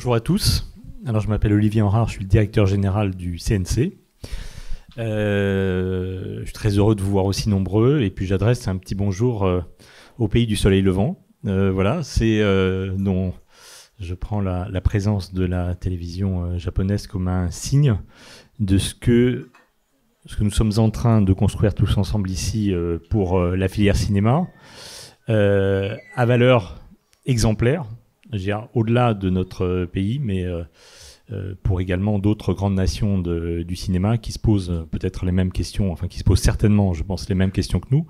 Bonjour à tous. Alors, je m'appelle Olivier Enrard, je suis le directeur général du CNC. Je suis très heureux de vous voir aussi nombreux et puis j'adresse un petit bonjour au pays du soleil levant. Voilà, c'est dont je prends la présence de la télévision japonaise comme un signe de ce que nous sommes en train de construire tous ensemble ici pour la filière cinéma, à valeur exemplaire, je dirais, au-delà de notre pays, mais pour également d'autres grandes nations du cinéma qui se posent peut-être les mêmes questions, enfin qui se posent certainement, je pense, les mêmes questions que nous,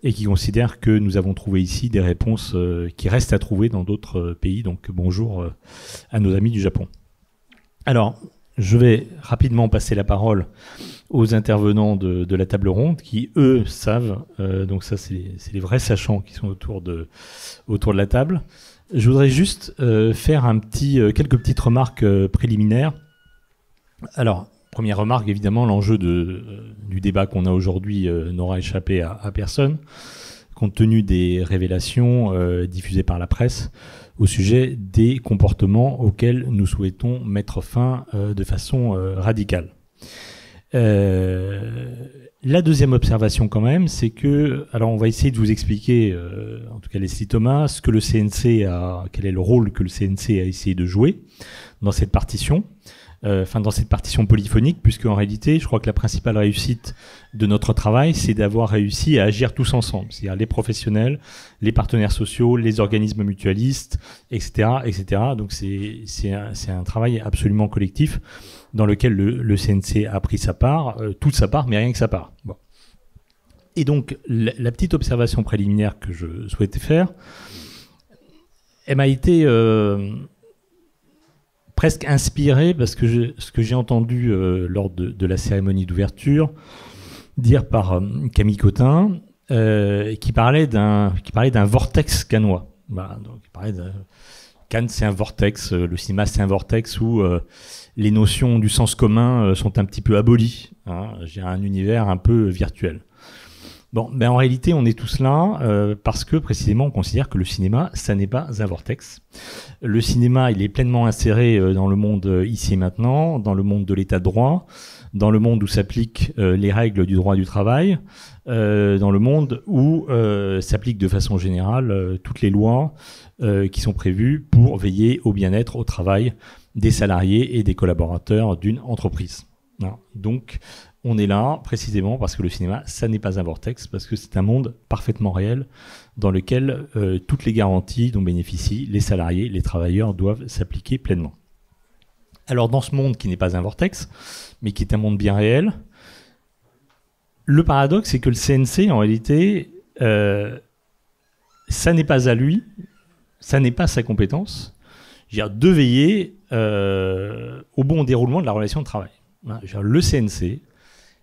et qui considèrent que nous avons trouvé ici des réponses qui restent à trouver dans d'autres pays. Donc bonjour à nos amis du Japon. Alors, je vais rapidement passer la parole aux intervenants de la table ronde qui, eux, savent. Donc ça, c'est les vrais sachants qui sont autour de la table. Je voudrais juste faire quelques petites remarques préliminaires. Alors, première remarque, évidemment, l'enjeu du débat qu'on a aujourd'hui n'aura échappé à personne, compte tenu des révélations diffusées par la presse au sujet des comportements auxquels nous souhaitons mettre fin de façon radicale. La deuxième observation quand même, c'est que, alors on va essayer de vous expliquer, en tout cas Leslie Thomas, ce que le CNC quel est le rôle que le CNC a essayé de jouer dans cette partition, dans cette partition polyphonique, puisque en réalité, je crois que la principale réussite de notre travail, c'est d'avoir réussi à agir tous ensemble, c'est-à-dire les professionnels, les partenaires sociaux, les organismes mutualistes, etc., etc. Donc c'est un travail absolument collectif dans lequel le CNC a pris sa part, toute sa part, mais rien que sa part. Bon. Et donc, la petite observation préliminaire que je souhaitais faire, elle m'a été presque inspirée, parce que ce que j'ai entendu lors de la cérémonie d'ouverture, dire par Camille Cotin, qui parlait d'un vortex cannois. Voilà, donc il parlait Cannes, c'est un vortex, le cinéma, c'est un vortex où les notions du sens commun sont un petit peu abolies. Hein, j'ai un univers un peu virtuel. Bon, ben en réalité, on est tous là parce que précisément, on considère que le cinéma, ça n'est pas un vortex. Le cinéma, il est pleinement inséré dans le monde ici et maintenant, dans le monde de l'état de droit, dans le monde où s'appliquent les règles du droit du travail, dans le monde où s'appliquent de façon générale toutes les lois qui sont prévues pour veiller au bien-être au travail des salariés et des collaborateurs d'une entreprise. Non. Donc, on est là précisément parce que le cinéma, ça n'est pas un vortex, parce que c'est un monde parfaitement réel dans lequel toutes les garanties dont bénéficient les salariés, les travailleurs doivent s'appliquer pleinement. Alors, dans ce monde qui n'est pas un vortex, mais qui est un monde bien réel, le paradoxe, c'est que le CNC, en réalité, ça n'est pas à lui, ça n'est pas sa compétence, de veiller au bon déroulement de la relation de travail. Le CNC,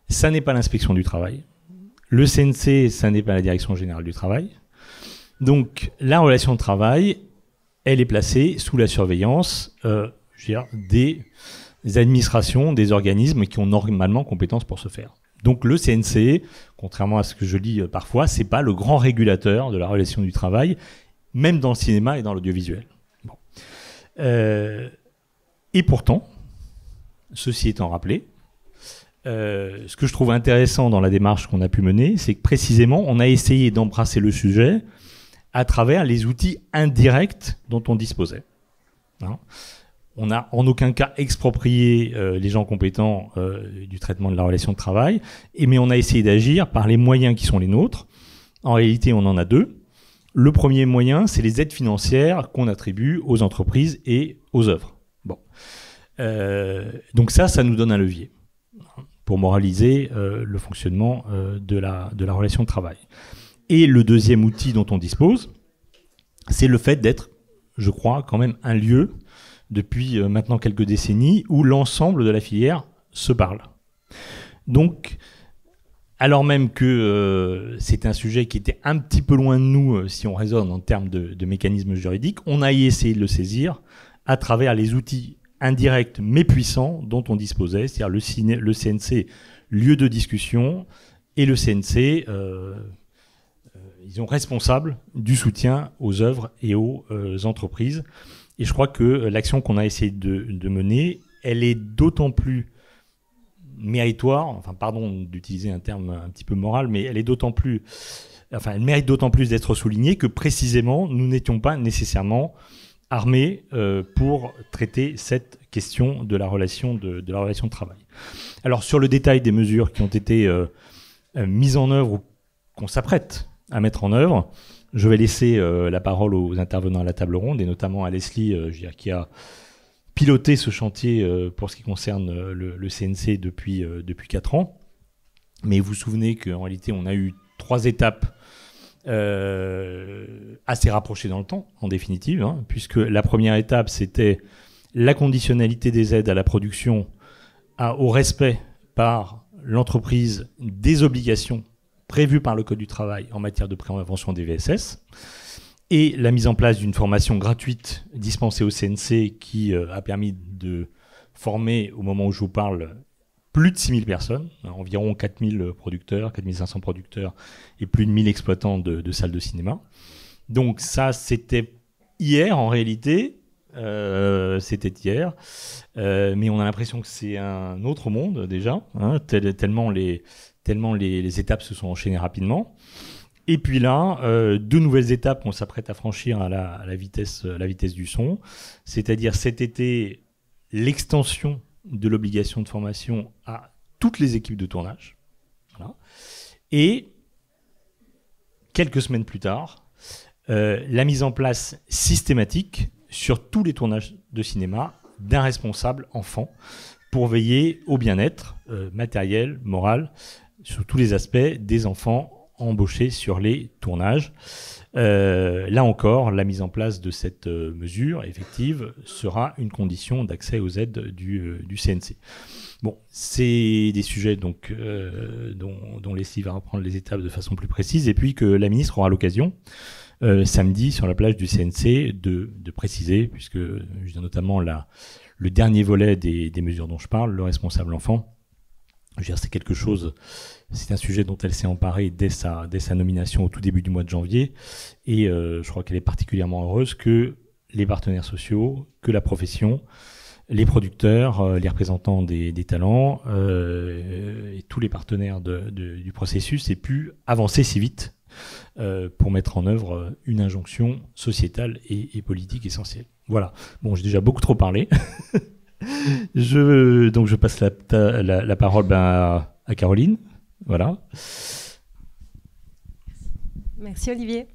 ça n'est pas l'inspection du travail. Le CNC, ça n'est pas la direction générale du travail. Donc, la relation de travail, elle est placée sous la surveillance des administrations, des organismes qui ont normalement compétence pour ce faire. Donc, le CNC, contrairement à ce que je lis parfois, c'est pas le grand régulateur de la relation du travail, même dans le cinéma et dans l'audiovisuel. Bon. Et pourtant, ceci étant rappelé, ce que je trouve intéressant dans la démarche qu'on a pu mener, c'est que précisément, on a essayé d'embrasser le sujet à travers les outils indirects dont on disposait. Hein, on n'a en aucun cas exproprié les gens compétents du traitement de la relation de travail, mais on a essayé d'agir par les moyens qui sont les nôtres. En réalité, on en a deux. Le premier moyen, c'est les aides financières qu'on attribue aux entreprises et aux œuvres. Bon. Donc ça nous donne un levier pour moraliser le fonctionnement de la relation de travail. Et le deuxième outil dont on dispose, c'est le fait d'être, je crois, quand même un lieu, depuis maintenant quelques décennies, où l'ensemble de la filière se parle. Donc, alors même que c'est un sujet qui était un petit peu loin de nous, si on raisonne en termes de mécanismes juridiques, on a essayé de le saisir à travers les outils indirects mais puissants dont on disposait, c'est-à-dire le CNC, lieu de discussion, et le CNC, ils sont responsables du soutien aux œuvres et aux entreprises. Et je crois que l'action qu'on a essayé de mener, elle est d'autant plus méritoire, enfin pardon d'utiliser un terme un petit peu moral, mais elle est d'autant plus, enfin elle mérite d'autant plus d'être soulignée que précisément nous n'étions pas nécessairement armés pour traiter cette question de la relation de travail. Alors sur le détail des mesures qui ont été mises en œuvre ou qu'on s'apprête à mettre en œuvre, je vais laisser la parole aux intervenants à la table ronde et notamment à Leslie, qui a piloté ce chantier pour ce qui concerne le CNC depuis 4 ans. Mais vous vous souvenez qu'en réalité, on a eu 3 étapes assez rapprochées dans le temps, en définitive, hein, puisque la première étape, c'était la conditionnalité des aides à la production au respect par l'entreprise des obligations prévues par le Code du travail en matière de prévention des VSS, et la mise en place d'une formation gratuite dispensée au CNC qui a permis de former, au moment où je vous parle, plus de 6000 personnes, environ 4000 producteurs, 4500 producteurs et plus de 1000 exploitants de salles de cinéma. Donc ça, c'était hier en réalité, c'était hier, mais on a l'impression que c'est un autre monde déjà, hein, tellement les étapes se sont enchaînées rapidement. Et puis là, 2 nouvelles étapes qu'on s'apprête à franchir à la vitesse du son, c'est-à-dire cet été, l'extension de l'obligation de formation à toutes les équipes de tournage. Voilà. Et quelques semaines plus tard, la mise en place systématique sur tous les tournages de cinéma d'un responsable enfant pour veiller au bien-être matériel, moral, sur tous les aspects des enfants embauchés sur les tournages. Là encore, la mise en place de cette mesure effective sera une condition d'accès aux aides du CNC. Bon, c'est des sujets donc, dont Leslie va reprendre les étapes de façon plus précise, et puis que la ministre aura l'occasion samedi sur la plage du CNC de préciser, puisque je dis notamment le dernier volet des mesures dont je parle, le responsable enfant. Je veux dire, c'est quelque chose, c'est un sujet dont elle s'est emparée dès sa nomination au tout début du mois de janvier, et je crois qu'elle est particulièrement heureuse que les partenaires sociaux, que la profession, les producteurs, les représentants des talents et tous les partenaires du processus aient pu avancer si vite pour mettre en œuvre une injonction sociétale et politique essentielle. Voilà. Bon, j'ai déjà beaucoup trop parlé. Donc je passe la parole à Caroline. Voilà. Merci Olivier.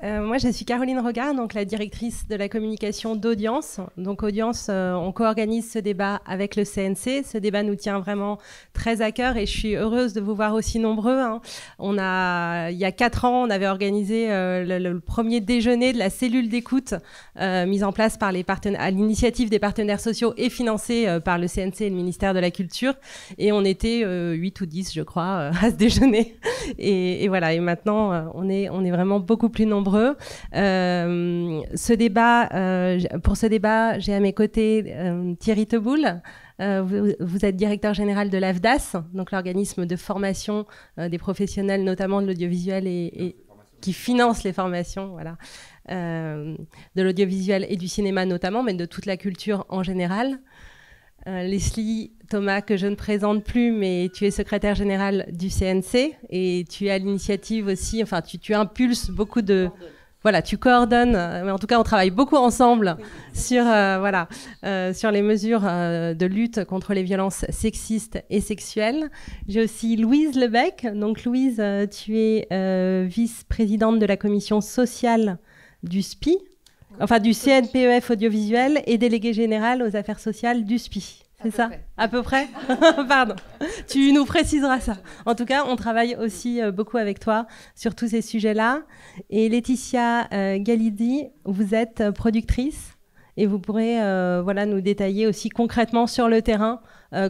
Moi je suis Caroline Regard, donc la directrice de la communication d'Audience. Donc Audience, on co-organise ce débat avec le CNC. Ce débat nous tient vraiment très à cœur et je suis heureuse de vous voir aussi nombreux, hein. Il y a 4 ans, on avait organisé le premier déjeuner de la cellule d'écoute mise en place par à l'initiative des partenaires sociaux et financée par le CNC et le ministère de la Culture. Et on était 8 ou 10, je crois, à ce déjeuner. Et voilà, et maintenant, on est vraiment beaucoup plus nombreux. Pour ce débat, j'ai à mes côtés Thierry Teboul. Vous êtes directeur général de l'AFDAS, donc l'organisme de formation des professionnels, notamment de l'audiovisuel et qui finance les formations, voilà, de l'audiovisuel et du cinéma notamment, mais de toute la culture en général. Leslie Thomas, que je ne présente plus, mais tu es secrétaire générale du CNC et tu es à l'initiative aussi, enfin tu impulses beaucoup de... Voilà, tu coordonnes, mais en tout cas on travaille beaucoup ensemble sur les mesures de lutte contre les violences sexistes et sexuelles. J'ai aussi Louise Lebec. Donc Louise, tu es vice-présidente de la commission sociale du SPI, enfin du CNPEF audiovisuel et déléguée générale aux affaires sociales du SPI. C'est ça ? À peu près. Pardon. Tu nous préciseras ça. En tout cas, on travaille aussi beaucoup avec toi sur tous ces sujets-là. Et Laetitia Galidi, vous êtes productrice et vous pourrez nous détailler aussi concrètement sur le terrain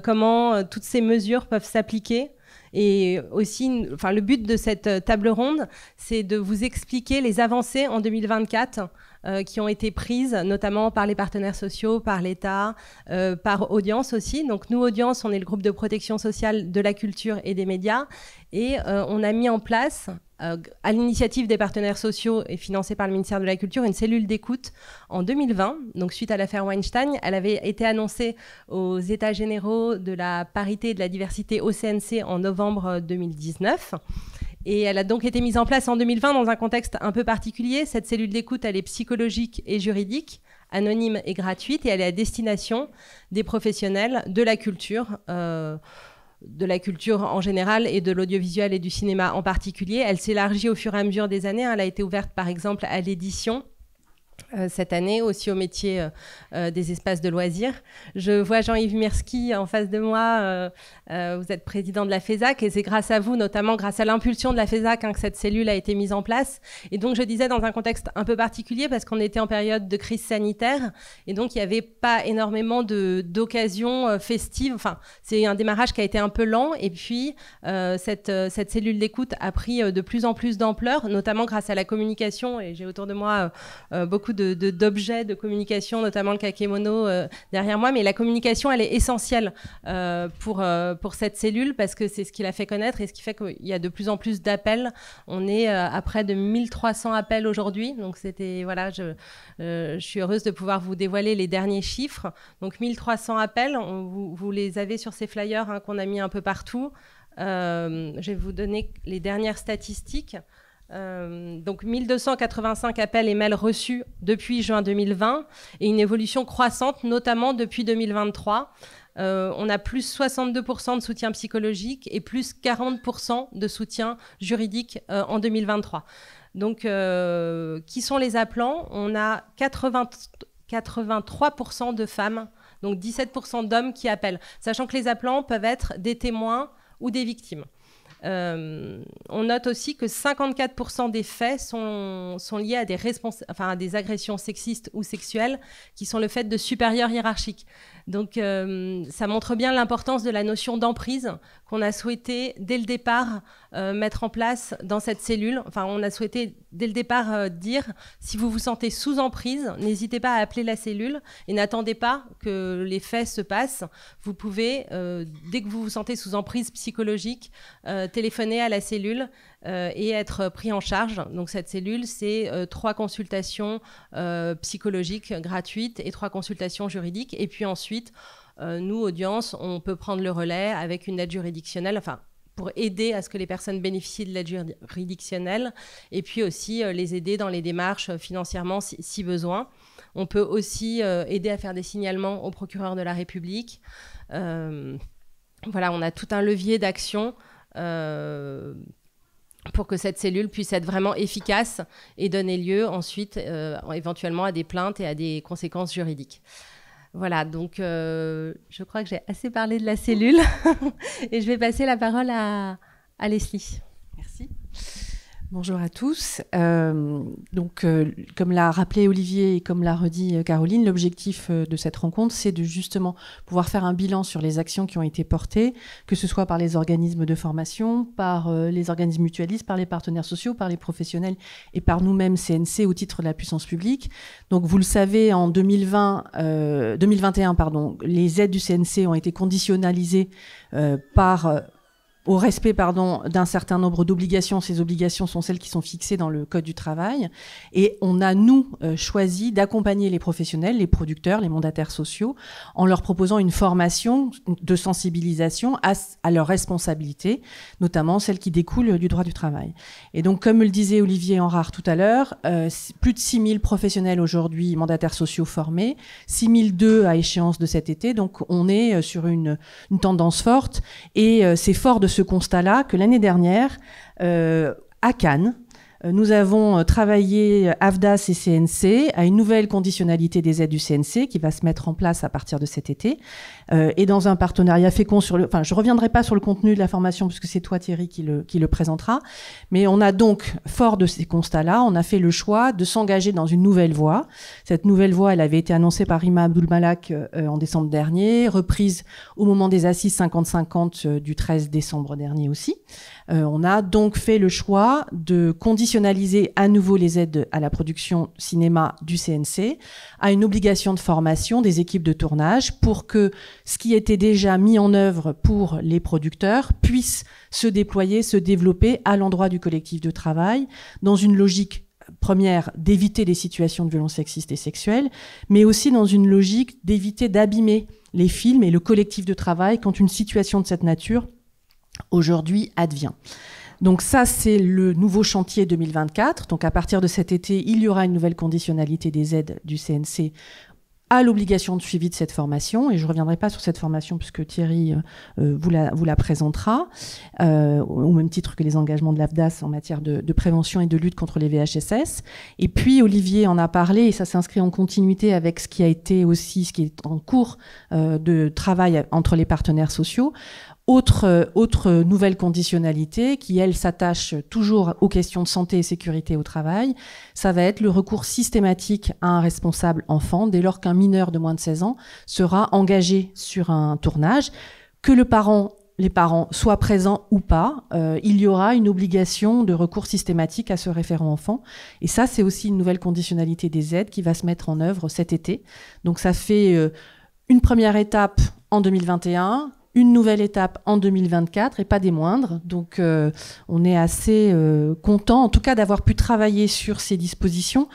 comment toutes ces mesures peuvent s'appliquer. Et aussi, le but de cette table ronde, c'est de vous expliquer les avancées en 2024 qui ont été prises, notamment par les partenaires sociaux, par l'État, par Audience aussi. Donc nous, Audience, on est le groupe de protection sociale de la culture et des médias. Et on a mis en place à l'initiative des partenaires sociaux et financée par le ministère de la Culture, une cellule d'écoute en 2020. Donc, suite à l'affaire Weinstein, elle avait été annoncée aux États généraux de la parité et de la diversité au CNC en novembre 2019. Et elle a donc été mise en place en 2020 dans un contexte un peu particulier. Cette cellule d'écoute, elle est psychologique et juridique, anonyme et gratuite, et elle est à destination des professionnels de la culture en général et de l'audiovisuel et du cinéma en particulier. Elle s'élargit au fur et à mesure des années. Elle a été ouverte par exemple à l'édition cette année, aussi au métier des espaces de loisirs. Je vois Jean-Yves Mirski en face de moi. Vous êtes président de la FESAC et c'est grâce à vous, notamment grâce à l'impulsion de la FESAC, que cette cellule a été mise en place. Et donc, je disais dans un contexte un peu particulier parce qu'on était en période de crise sanitaire et donc il n'y avait pas énormément d'occasions festives. Enfin, c'est un démarrage qui a été un peu lent et puis cette cellule d'écoute a pris de plus en plus d'ampleur, notamment grâce à la communication. Et j'ai autour de moi beaucoup d'objets de communication, notamment le kakémono derrière moi, mais la communication, elle est essentielle pour cette cellule parce que c'est ce qui l'a fait connaître et ce qui fait qu'il y a de plus en plus d'appels. On est à près de 1300 appels aujourd'hui, donc c'était, voilà, je suis heureuse de pouvoir vous dévoiler les derniers chiffres. Donc 1300 appels, vous les avez sur ces flyers qu'on a mis un peu partout. Je vais vous donner les dernières statistiques. Donc 1285 appels et mails reçus depuis juin 2020 et une évolution croissante, notamment depuis 2023. On a plus 62% de soutien psychologique et plus 40% de soutien juridique en 2023. Donc, qui sont les appelants? On a 83% de femmes, donc 17% d'hommes qui appellent, sachant que les appelants peuvent être des témoins ou des victimes. On note aussi que 54% des faits sont liés à à des agressions sexistes ou sexuelles qui sont le fait de supérieurs hiérarchiques. Donc, ça montre bien l'importance de la notion d'emprise qu'on a souhaité, dès le départ, mettre en place dans cette cellule. Enfin, on a souhaité, dès le départ, dire si vous vous sentez sous emprise, n'hésitez pas à appeler la cellule et n'attendez pas que les faits se passent. Vous pouvez, dès que vous vous sentez sous emprise psychologique, téléphoner à la cellule et être pris en charge. Donc cette cellule, c'est 3 consultations psychologiques gratuites et 3 consultations juridiques. Et puis ensuite, nous, audience, on peut prendre le relais avec une aide juridictionnelle, enfin, pour aider à ce que les personnes bénéficient de l'aide juridictionnelle et puis aussi les aider dans les démarches financièrement si besoin. On peut aussi aider à faire des signalements au procureur de la République. Voilà, on a tout un levier d'action pour que cette cellule puisse être vraiment efficace et donner lieu ensuite éventuellement à des plaintes et à des conséquences juridiques. Voilà, donc je crois que j'ai assez parlé de la cellule et je vais passer la parole à Leslie. Merci. Bonjour à tous. Donc, comme l'a rappelé Olivier et comme l'a redit Caroline, l'objectif de cette rencontre, c'est de justement pouvoir faire un bilan sur les actions qui ont été portées, que ce soit par les organismes de formation, par les organismes mutualistes, par les partenaires sociaux, par les professionnels et par nous-mêmes CNC au titre de la puissance publique. Donc, vous le savez, en 2021, les aides du CNC ont été conditionnalisées au respect d'un certain nombre d'obligations. Ces obligations sont celles qui sont fixées dans le Code du travail. Et on a, nous, choisi d'accompagner les professionnels, les producteurs, les mandataires sociaux, en leur proposant une formation de sensibilisation à leurs responsabilités, notamment celles qui découlent du droit du travail. Et donc, comme le disait Olivier Henrard tout à l'heure, plus de 6000 professionnels aujourd'hui, mandataires sociaux formés, 6002 à échéance de cet été. Donc, on est sur une tendance forte. Et c'est fort de ce constat-là que l'année dernière, à Cannes, nous avons travaillé AFDAS et CNC à une nouvelle conditionnalité des aides du CNC qui va se mettre en place à partir de cet été et dans un partenariat fécond je reviendrai pas sur le contenu de la formation puisque c'est toi Thierry qui le présentera, mais on a donc, fort de ces constats-là, on a fait le choix de s'engager dans une nouvelle voie. Cette nouvelle voie, elle avait été annoncée par Rima Abdul-Malak en décembre dernier, reprise au moment des assises 50-50 du 13 décembre dernier aussi. On a donc fait le choix de conditionner conditionnaliser à nouveau les aides à la production cinéma du CNC à une obligation de formation des équipes de tournage pour que ce qui était déjà mis en œuvre pour les producteurs puisse se déployer, se développer à l'endroit du collectif de travail dans une logique première d'éviter des situations de violence sexiste et sexuelle, mais aussi dans une logique d'éviter d'abîmer les films et le collectif de travail quand une situation de cette nature aujourd'hui advient. Donc ça, c'est le nouveau chantier 2024. Donc à partir de cet été, il y aura une nouvelle conditionnalité des aides du CNC à l'obligation de suivi de cette formation. Et je ne reviendrai pas sur cette formation puisque Thierry vous la présentera, au même titre que les engagements de l'AFDAS en matière de prévention et de lutte contre les VHSS. Et puis Olivier en a parlé, et ça s'inscrit en continuité avec ce qui a été aussi, ce qui est en cours de travail entre les partenaires sociaux. Autre nouvelle conditionnalité qui, elle, s'attache toujours aux questions de santé et sécurité au travail, ça va être le recours systématique à un responsable enfant dès lors qu'un mineur de moins de 16 ans sera engagé sur un tournage, que les parents soient présents ou pas, il y aura une obligation de recours systématique à ce référent enfant. Et ça, c'est aussi une nouvelle conditionnalité des aides qui va se mettre en œuvre cet été. Donc ça fait une première étape en 2021, une nouvelle étape en 2024 et pas des moindres. Donc on est assez content en tout cas d'avoir pu travailler sur ces dispositions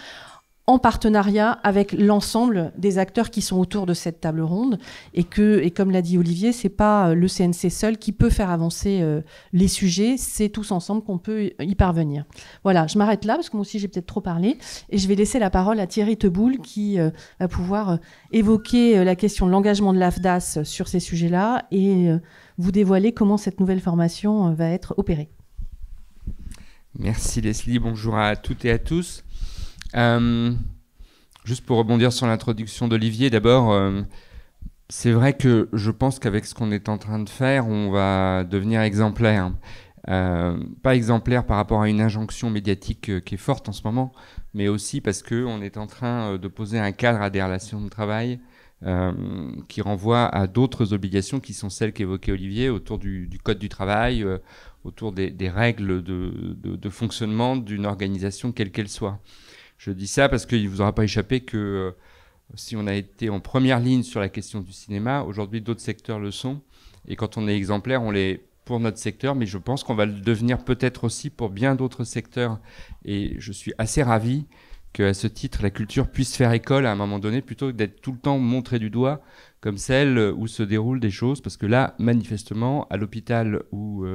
en partenariat avec l'ensemble des acteurs qui sont autour de cette table ronde et comme l'a dit Olivier, c'est pas le CNC seul qui peut faire avancer les sujets, c'est tous ensemble qu'on peut y parvenir. Voilà, je m'arrête là parce que moi aussi j'ai peut-être trop parlé et je vais laisser la parole à Thierry Teboul qui va pouvoir évoquer la question de l'engagement de l'AFDAS sur ces sujets-là et vous dévoiler comment cette nouvelle formation va être opérée. Merci Leslie, bonjour à toutes et à tous. Juste pour rebondir sur l'introduction d'Olivier, d'abord, c'est vrai que je pense qu'avec ce qu'on est en train de faire, on va devenir exemplaire. Pas exemplaire par rapport à une injonction médiatique qui est forte en ce moment, mais aussi parce qu'on est en train de poser un cadre à des relations de travail qui renvoie à d'autres obligations qui sont celles qu'évoquait Olivier autour du code du travail, autour des règles de fonctionnement d'une organisation quelle qu'elle soit. Je dis ça parce qu'il ne vous aura pas échappé que si on a été en première ligne sur la question du cinéma, aujourd'hui d'autres secteurs le sont. Et quand on est exemplaire, on l'est pour notre secteur, mais je pense qu'on va le devenir peut-être aussi pour bien d'autres secteurs. Et je suis assez ravi qu'à ce titre, la culture puisse faire école à un moment donné, plutôt que d'être tout le temps montrée du doigt comme celle où se déroulent des choses. Parce que là, manifestement, à l'hôpital ou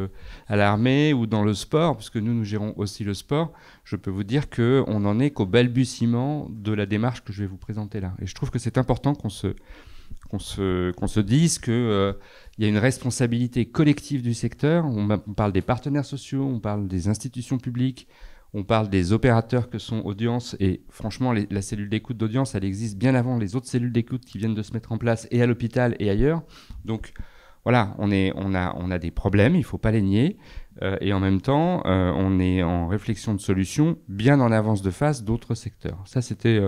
à l'armée ou dans le sport, puisque nous gérons aussi le sport, je peux vous dire qu'on n'en est qu'au balbutiement de la démarche que je vais vous présenter là. Et je trouve que c'est important qu'on se dise qu'il y a une responsabilité collective du secteur. On parle des partenaires sociaux, on parle des institutions publiques, on parle des opérateurs que sont Audience, et franchement, la cellule d'écoute d'Audience, elle existe bien avant les autres cellules d'écoute qui viennent de se mettre en place, et à l'hôpital et ailleurs. Donc voilà, on a des problèmes, il ne faut pas les nier, et en même temps, on est en réflexion de solutions bien en avance de phase d'autres secteurs. Ça, c'était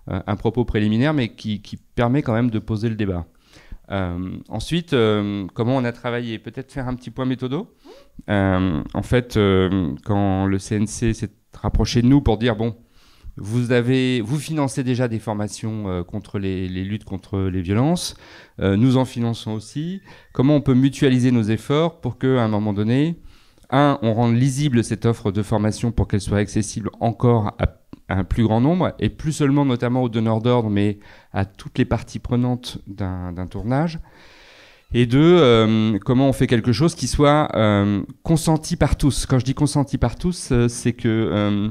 un propos préliminaire, mais qui permet quand même de poser le débat. Ensuite, comment on a travaillé? Peut-être faire un petit point méthodo. En fait, quand le CNC s'est rapproché de nous pour dire, bon, vous financez déjà des formations contre les luttes contre les violences, nous en finançons aussi. Comment on peut mutualiser nos efforts pour qu'à un moment donné, on rende lisible cette offre de formation pour qu'elle soit accessible encore à un plus grand nombre, et plus seulement notamment aux donneurs d'ordre, mais à toutes les parties prenantes d'un tournage. Et deux, comment on fait quelque chose qui soit consenti par tous. Quand je dis consenti par tous, c'est que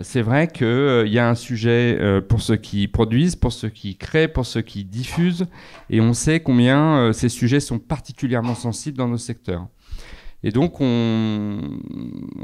c'est vrai qu'il y a un sujet pour ceux qui produisent, pour ceux qui créent, pour ceux qui diffusent, et on sait combien ces sujets sont particulièrement sensibles dans nos secteurs. Et donc, on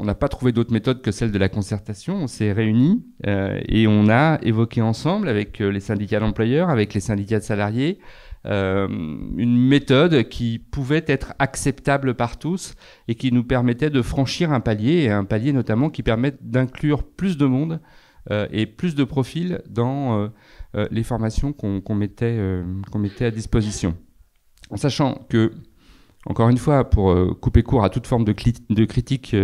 n'a pas trouvé d'autre méthode que celle de la concertation. On s'est réunis et on a évoqué ensemble avec les syndicats d'employeurs, avec les syndicats de salariés, une méthode qui pouvait être acceptable par tous et qui nous permettait de franchir un palier, et un palier notamment qui permet d'inclure plus de monde et plus de profils dans les formations qu'on mettait à disposition. En sachant que Encore une fois, pour couper court à toute forme de critique,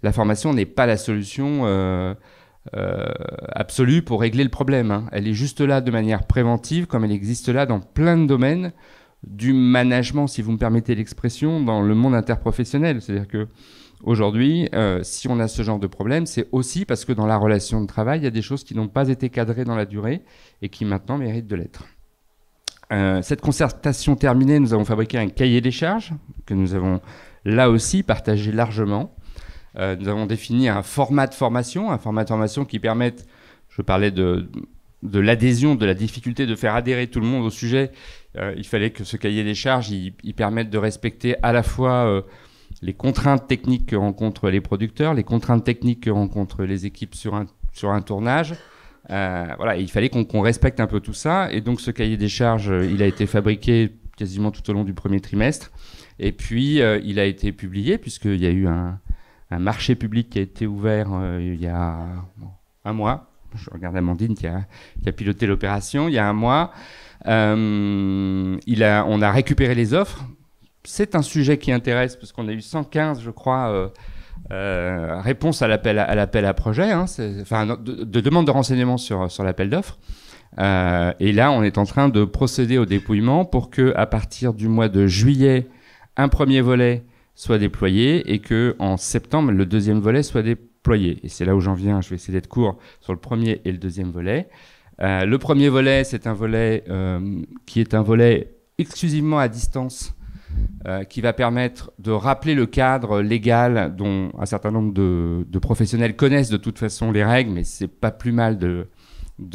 la formation n'est pas la solution absolue pour régler le problème, hein. Elle est juste là de manière préventive, comme elle existe là dans plein de domaines du management, si vous me permettez l'expression, dans le monde interprofessionnel. C'est-à-dire que aujourd'hui, si on a ce genre de problème, c'est aussi parce que dans la relation de travail, il y a des choses qui n'ont pas été cadrées dans la durée et qui maintenant méritent de l'être. Cette concertation terminée, nous avons fabriqué un cahier des charges que nous avons là aussi partagé largement. Nous avons défini un format de formation qui permette, je parlais de l'adhésion, de la difficulté de faire adhérer tout le monde au sujet. Il fallait que ce cahier des charges, il permette de respecter à la fois les contraintes techniques que rencontrent les producteurs, les contraintes techniques que rencontrent les équipes sur un tournage. Voilà, il fallait qu'on respecte un peu tout ça. Et donc, ce cahier des charges, il a été fabriqué quasiment tout au long du premier trimestre. Et puis, il a été publié, puisqu'il y a eu un marché public qui a été ouvert il y a un mois. Je regarde Amandine qui a piloté l'opération il y a un mois. On a récupéré les offres. C'est un sujet qui intéresse, parce qu'on a eu 115, je crois, réponses à l'appel à projet, hein, de demande de renseignements sur l'appel d'offres. Et là, on est en train de procéder au dépouillement pour que, à partir du mois de juillet, un premier volet soit déployé et que en septembre, le deuxième volet soit déployé. Et c'est là où j'en viens. Je vais essayer d'être court sur le premier et le deuxième volet. Le premier volet, c'est un volet qui est un volet exclusivement à distance, qui va permettre de rappeler le cadre légal dont un certain nombre de professionnels connaissent de toute façon les règles, mais c'est pas plus mal de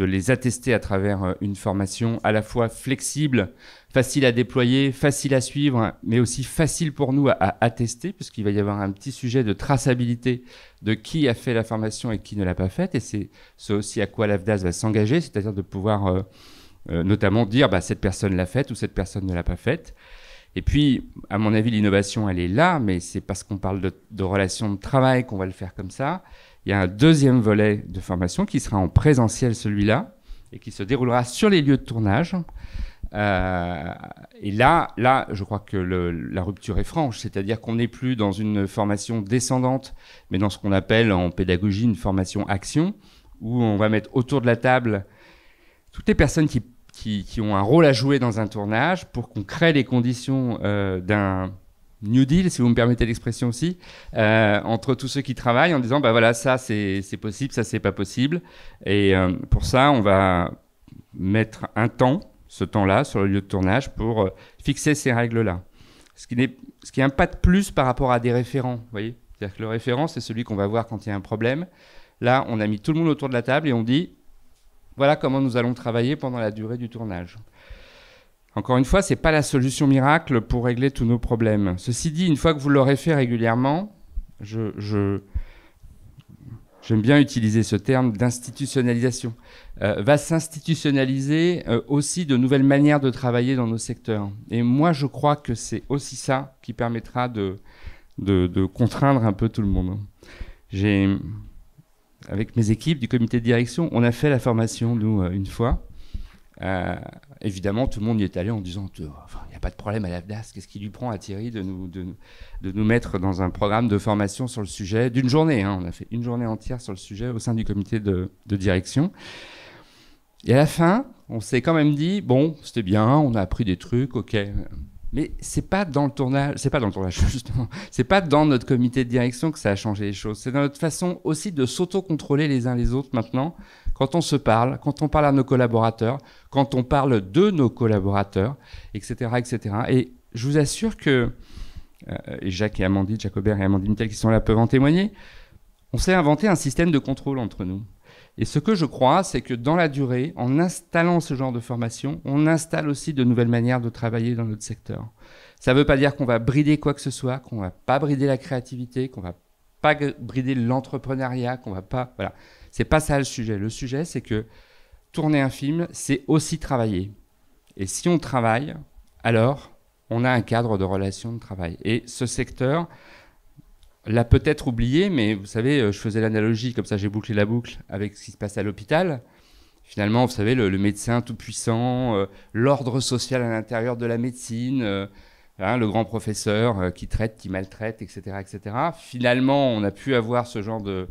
les attester à travers une formation à la fois flexible, facile à déployer, facile à suivre, mais aussi facile pour nous à attester, puisqu'il va y avoir un petit sujet de traçabilité de qui a fait la formation et qui ne l'a pas faite, et c'est aussi à quoi l'AFDAS va s'engager, c'est-à-dire de pouvoir notamment dire cette personne l'a faite ou cette personne ne l'a pas faite. Et puis, à mon avis, l'innovation, elle est là, mais c'est parce qu'on parle de relations de travail qu'on va le faire comme ça. Il y a un deuxième volet de formation qui sera en présentiel, celui-là, et qui se déroulera sur les lieux de tournage. Et là, je crois que la rupture est franche, c'est-à-dire qu'on n'est plus dans une formation descendante, mais dans ce qu'on appelle en pédagogie une formation action, où on va mettre autour de la table toutes les personnes qui ont un rôle à jouer dans un tournage pour qu'on crée les conditions d'un New Deal, si vous me permettez l'expression aussi, entre tous ceux qui travaillent en disant voilà, ça c'est possible, ça c'est pas possible. Et pour ça, on va mettre ce temps-là sur le lieu de tournage pour fixer ces règles-là. Ce qui est un pas de plus par rapport à des référents, vous voyez. C'est-à-dire que le référent, c'est celui qu'on va voir quand il y a un problème. Là, on a mis tout le monde autour de la table et on dit voilà comment nous allons travailler pendant la durée du tournage. Encore une fois, ce n'est pas la solution miracle pour régler tous nos problèmes. Ceci dit, une fois que vous l'aurez fait régulièrement, j'aime bien utiliser ce terme d'institutionnalisation, va s'institutionnaliser aussi de nouvelles manières de travailler dans nos secteurs. Et moi, je crois que c'est aussi ça qui permettra de contraindre un peu tout le monde. Avec mes équipes du comité de direction, on a fait la formation, nous, une fois. Évidemment, tout le monde y est allé en disant il n'y a pas de problème à l'AFDAS, qu'est-ce qui lui prend à Thierry de nous mettre dans un programme de formation sur le sujet d'une journée, hein. On a fait une journée entière sur le sujet au sein du comité de direction. Et à la fin, on s'est quand même dit c'était bien, on a appris des trucs, ok. Mais c'est pas dans le tournage justement, c'est pas dans notre comité de direction que ça a changé les choses. C'est dans notre façon aussi de s'auto-contrôler les uns les autres maintenant, quand on se parle, quand on parle à nos collaborateurs, quand on parle de nos collaborateurs, etc., etc. Et je vous assure que, et Jacques Aubert et Amandine Mittel qui sont là peuvent en témoigner, on s'est inventé un système de contrôle entre nous. Et ce que je crois, c'est que dans la durée, en installant ce genre de formation, on installe aussi de nouvelles manières de travailler dans notre secteur. Ça ne veut pas dire qu'on va brider quoi que ce soit, qu'on ne va pas brider la créativité, qu'on ne va pas brider l'entrepreneuriat, qu'on ne va pas... Voilà. Ce n'est pas ça le sujet. Le sujet, c'est que tourner un film, c'est aussi travailler. Et si on travaille, alors on a un cadre de relation de travail. Et ce secteur l'a peut-être oublié, mais vous savez, je faisais l'analogie, comme ça j'ai bouclé la boucle avec ce qui se passe à l'hôpital. Finalement, vous savez, le médecin tout-puissant, l'ordre social à l'intérieur de la médecine, Hein, le grand professeur qui traite, qui maltraite, etc., etc. Finalement, on a pu avoir ce genre de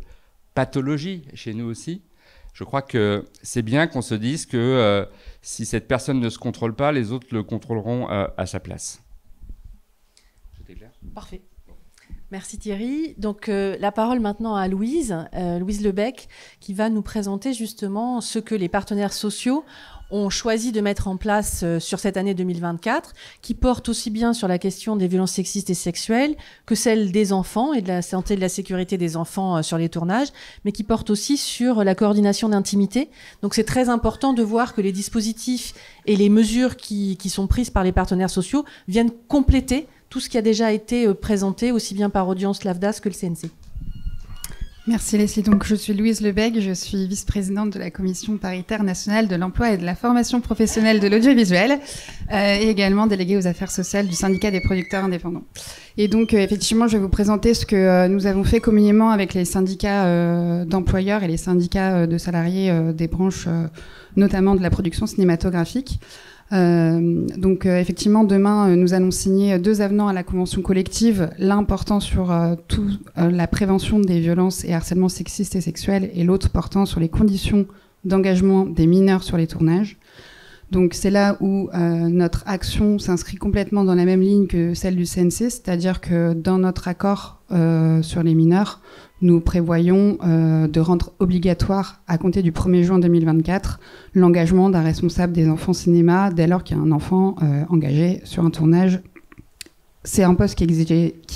pathologie chez nous aussi. Je crois que c'est bien qu'on se dise que si cette personne ne se contrôle pas, les autres le contrôleront à sa place. C'était clair ? Parfait. Merci Thierry. Donc la parole maintenant à Louise Lebec, qui va nous présenter justement ce que les partenaires sociaux ont choisi de mettre en place sur cette année 2024, qui porte aussi bien sur la question des violences sexistes et sexuelles que celle des enfants et de la santé et de la sécurité des enfants sur les tournages, mais qui porte aussi sur la coordination d'intimité. Donc c'est très important de voir que les dispositifs et les mesures qui sont prises par les partenaires sociaux viennent compléter tout ce qui a déjà été présenté, aussi bien par Audience LAFDAS que le CNC. Merci Leslie. Donc, je suis Louise Lebec, je suis vice-présidente de la Commission paritaire nationale de l'emploi et de la formation professionnelle de l'audiovisuel et également déléguée aux affaires sociales du syndicat des producteurs indépendants. Et donc, effectivement, je vais vous présenter ce que nous avons fait communément avec les syndicats d'employeurs et les syndicats de salariés des branches, notamment de la production cinématographique. Donc effectivement demain nous allons signer 2 avenants à la convention collective, l'un portant sur la prévention des violences et harcèlements sexistes et sexuels et l'autre portant sur les conditions d'engagement des mineurs sur les tournages. Donc c'est là où notre action s'inscrit complètement dans la même ligne que celle du CNC, c'est-à-dire que dans notre accord sur les mineurs, nous prévoyons de rendre obligatoire, à compter du 1er juin 2024, l'engagement d'un responsable des enfants cinéma dès lors qu'il y a un enfant engagé sur un tournage. C'est un poste qui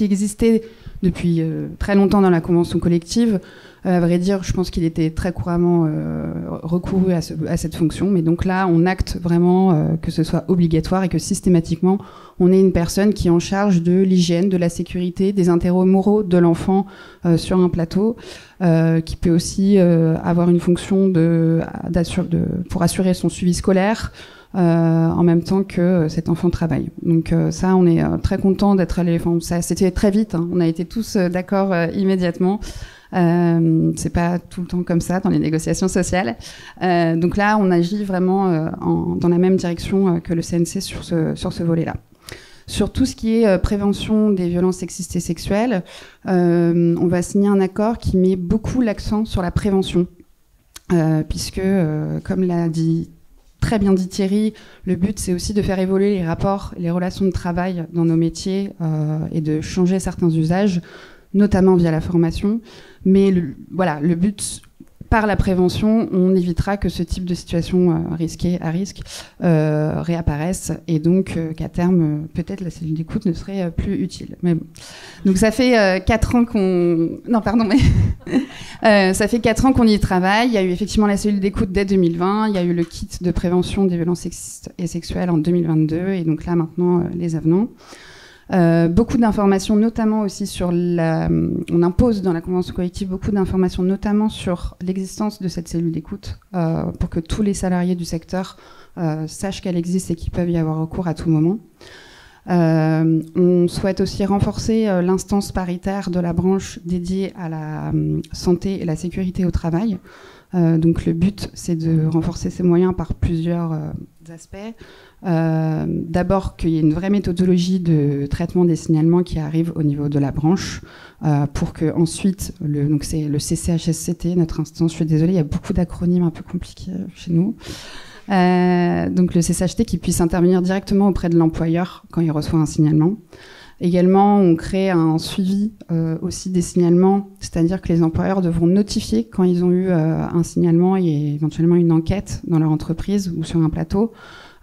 existait depuis très longtemps dans la convention collective. À vrai dire, je pense qu'il était très couramment recouru à cette fonction. Mais donc là, on acte vraiment que ce soit obligatoire et que systématiquement, on ait une personne qui est en charge de l'hygiène, de la sécurité, des intérêts moraux de l'enfant sur un plateau, qui peut aussi avoir une fonction pour assurer son suivi scolaire, en même temps que cet enfant travaille. Donc ça, on est très content d'être allé. Enfin, ça, c'était très vite. Hein. On a été tous d'accord immédiatement. C'est pas tout le temps comme ça dans les négociations sociales. Donc là, on agit vraiment dans la même direction que le CNC sur ce volet-là. Sur tout ce qui est prévention des violences sexistes et sexuelles, on va signer un accord qui met beaucoup l'accent sur la prévention, puisque, comme l'a très bien dit Thierry, le but c'est aussi de faire évoluer les rapports, les relations de travail dans nos métiers et de changer certains usages, notamment via la formation. Mais le but, par la prévention, on évitera que ce type de situation risquée à risque réapparaisse et donc qu'à terme, peut-être la cellule d'écoute ne serait plus utile. Mais bon. Donc ça fait 4 ans qu'on... Non, pardon, mais... ça fait 4 ans qu'on y travaille. Il y a eu effectivement la cellule d'écoute dès 2020. Il y a eu le kit de prévention des violences sexistes et sexuelles en 2022. Et donc là, maintenant, les avenants. Beaucoup d'informations, notamment aussi sur on impose dans la convention collective beaucoup d'informations, notamment sur l'existence de cette cellule d'écoute, pour que tous les salariés du secteur sachent qu'elle existe et qu'ils peuvent y avoir recours à tout moment. On souhaite aussi renforcer l'instance paritaire de la branche dédiée à la santé et la sécurité au travail. Donc le but, c'est de renforcer ces moyens par plusieurs aspects. D'abord qu'il y ait une vraie méthodologie de traitement des signalements qui arrivent au niveau de la branche, pour que ensuite, donc c'est le CCHSCT, notre instance, je suis désolée, il y a beaucoup d'acronymes un peu compliqués chez nous. Donc le CCHT qui puisse intervenir directement auprès de l'employeur quand il reçoit un signalement. Également, on crée un suivi aussi des signalements, c'est-à-dire que les employeurs devront notifier quand ils ont eu un signalement et éventuellement une enquête dans leur entreprise ou sur un plateau,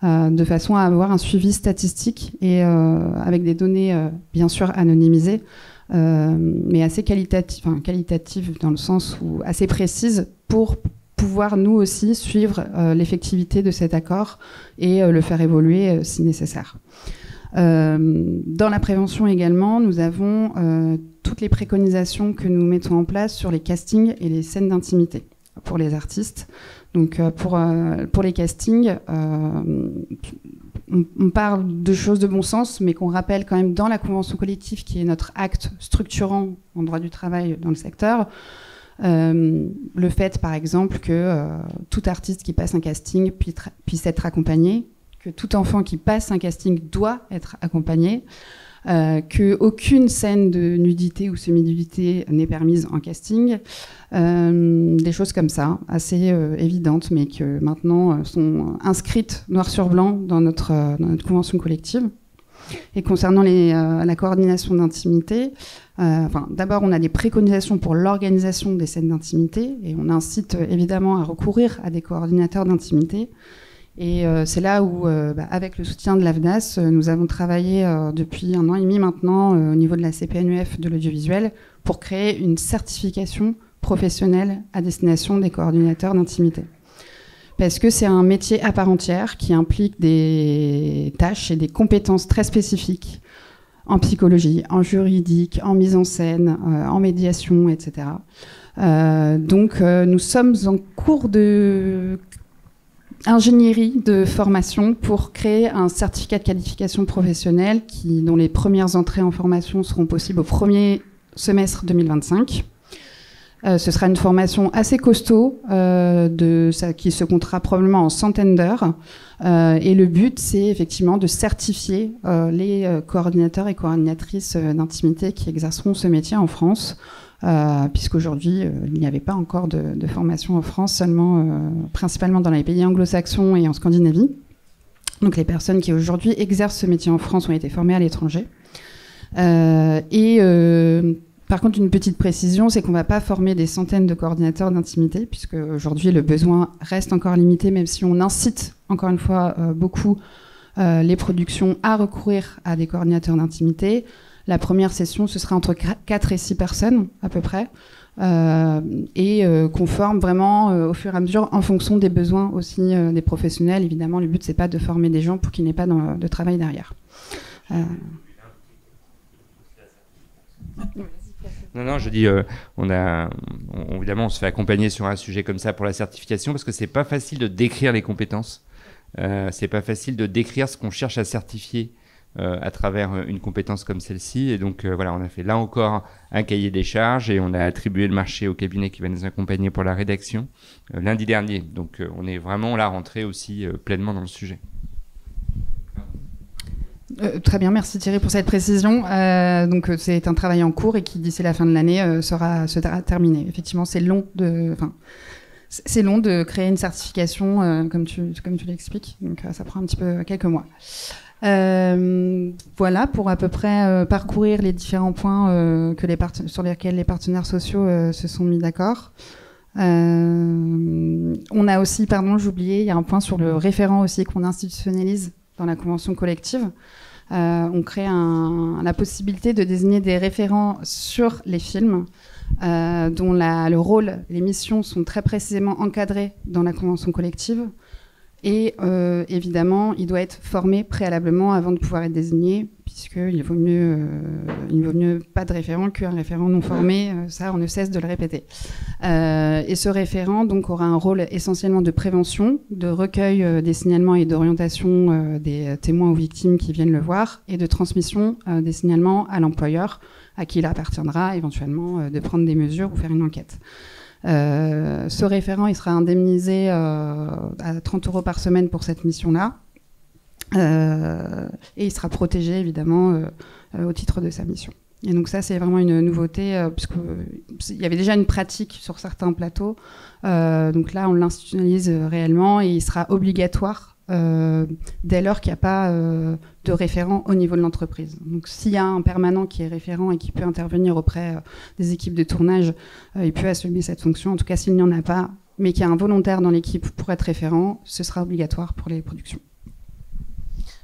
de façon à avoir un suivi statistique et avec des données bien sûr anonymisées, mais assez qualitatives dans le sens où assez précises pour pouvoir nous aussi suivre l'effectivité de cet accord et le faire évoluer si nécessaire. Dans la prévention également, nous avons toutes les préconisations que nous mettons en place sur les castings et les scènes d'intimité pour les artistes. Donc pour les castings, on parle de choses de bon sens, mais qu'on rappelle quand même dans la convention collective, qui est notre acte structurant en droit du travail dans le secteur, le fait par exemple que tout artiste qui passe un casting puisse être accompagné, que tout enfant qui passe un casting doit être accompagné, qu'aucune scène de nudité ou semi-nudité n'est permise en casting, des choses comme ça, assez évidentes, mais que maintenant sont inscrites noir sur blanc dans notre convention collective. Et concernant la coordination d'intimité, d'abord on a des préconisations pour l'organisation des scènes d'intimité, et on incite évidemment à recourir à des coordinateurs d'intimité. Et c'est là où, avec le soutien de l'AFDAS, nous avons travaillé depuis 1 an et demi maintenant au niveau de la CPNUF de l'audiovisuel pour créer une certification professionnelle à destination des coordinateurs d'intimité. Parce que c'est un métier à part entière qui implique des tâches et des compétences très spécifiques en psychologie, en juridique, en mise en scène, en médiation, etc. Donc nous sommes en cours de ingénierie de formation pour créer un certificat de qualification professionnelle dont les premières entrées en formation seront possibles au premier semestre 2025. Ce sera une formation assez costaud qui se comptera probablement en centaines d'heures. Et le but, c'est effectivement de certifier les coordinateurs et coordinatrices d'intimité qui exerceront ce métier en France. Puisqu'aujourd'hui, il n'y avait pas encore de formation en France, seulement principalement dans les pays anglo-saxons et en Scandinavie. Donc les personnes qui aujourd'hui exercent ce métier en France ont été formées à l'étranger. Par contre, une petite précision, c'est qu'on ne va pas former des centaines de coordinateurs d'intimité, puisque aujourd'hui le besoin reste encore limité, même si on incite encore une fois beaucoup les productions à recourir à des coordinateurs d'intimité. La première session, ce sera entre 4 et 6 personnes, à peu près, qu'on forme vraiment au fur et à mesure en fonction des besoins aussi des professionnels. Évidemment, le but, c'est pas de former des gens pour qu'il n'y ait pas de travail derrière. Non, je dis, évidemment, on se fait accompagner sur un sujet comme ça pour la certification, parce que c'est pas facile de décrire les compétences. C'est pas facile de décrire ce qu'on cherche à certifier à travers une compétence comme celle-ci. Et donc, voilà, on a fait là encore un cahier des charges et on a attribué le marché au cabinet qui va nous accompagner pour la rédaction lundi dernier. Donc, on est vraiment là rentré aussi pleinement dans le sujet. Très bien, merci Thierry pour cette précision. Donc c'est un travail en cours et qui d'ici la fin de l'année sera terminé. Effectivement, c'est long de créer une certification comme tu l'expliques. Donc ça prend un petit peu quelques mois. Voilà pour à peu près parcourir les différents points sur lesquels les partenaires sociaux se sont mis d'accord. On a aussi, pardon, j'ai oublié, il y a un point sur le référent aussi qu'on institutionnalise dans la convention collective. On crée la possibilité de désigner des référents sur les films dont le rôle, les missions sont très précisément encadrées dans la convention collective. Et évidemment, il doit être formé préalablement avant de pouvoir être désigné, puisqu'il vaut mieux pas de référent qu'un référent non formé. Ça, on ne cesse de le répéter. Et ce référent donc aura un rôle essentiellement de prévention, de recueil des signalements et d'orientation des témoins ou victimes qui viennent le voir, et de transmission des signalements à l'employeur, à qui il appartiendra éventuellement de prendre des mesures ou faire une enquête. Ce référent, il sera indemnisé à 30 € par semaine pour cette mission-là. Et il sera protégé, évidemment, au titre de sa mission. Et donc ça, c'est vraiment une nouveauté, puisqu'il y avait déjà une pratique sur certains plateaux. Donc là, on l'institutionnalise réellement et il sera obligatoire dès lors qu'il n'y a pas de référent au niveau de l'entreprise. Donc s'il y a un permanent qui est référent et qui peut intervenir auprès des équipes de tournage, il peut assumer cette fonction. En tout cas, s'il n'y en a pas, mais qu'il y a un volontaire dans l'équipe pour être référent, ce sera obligatoire pour les productions.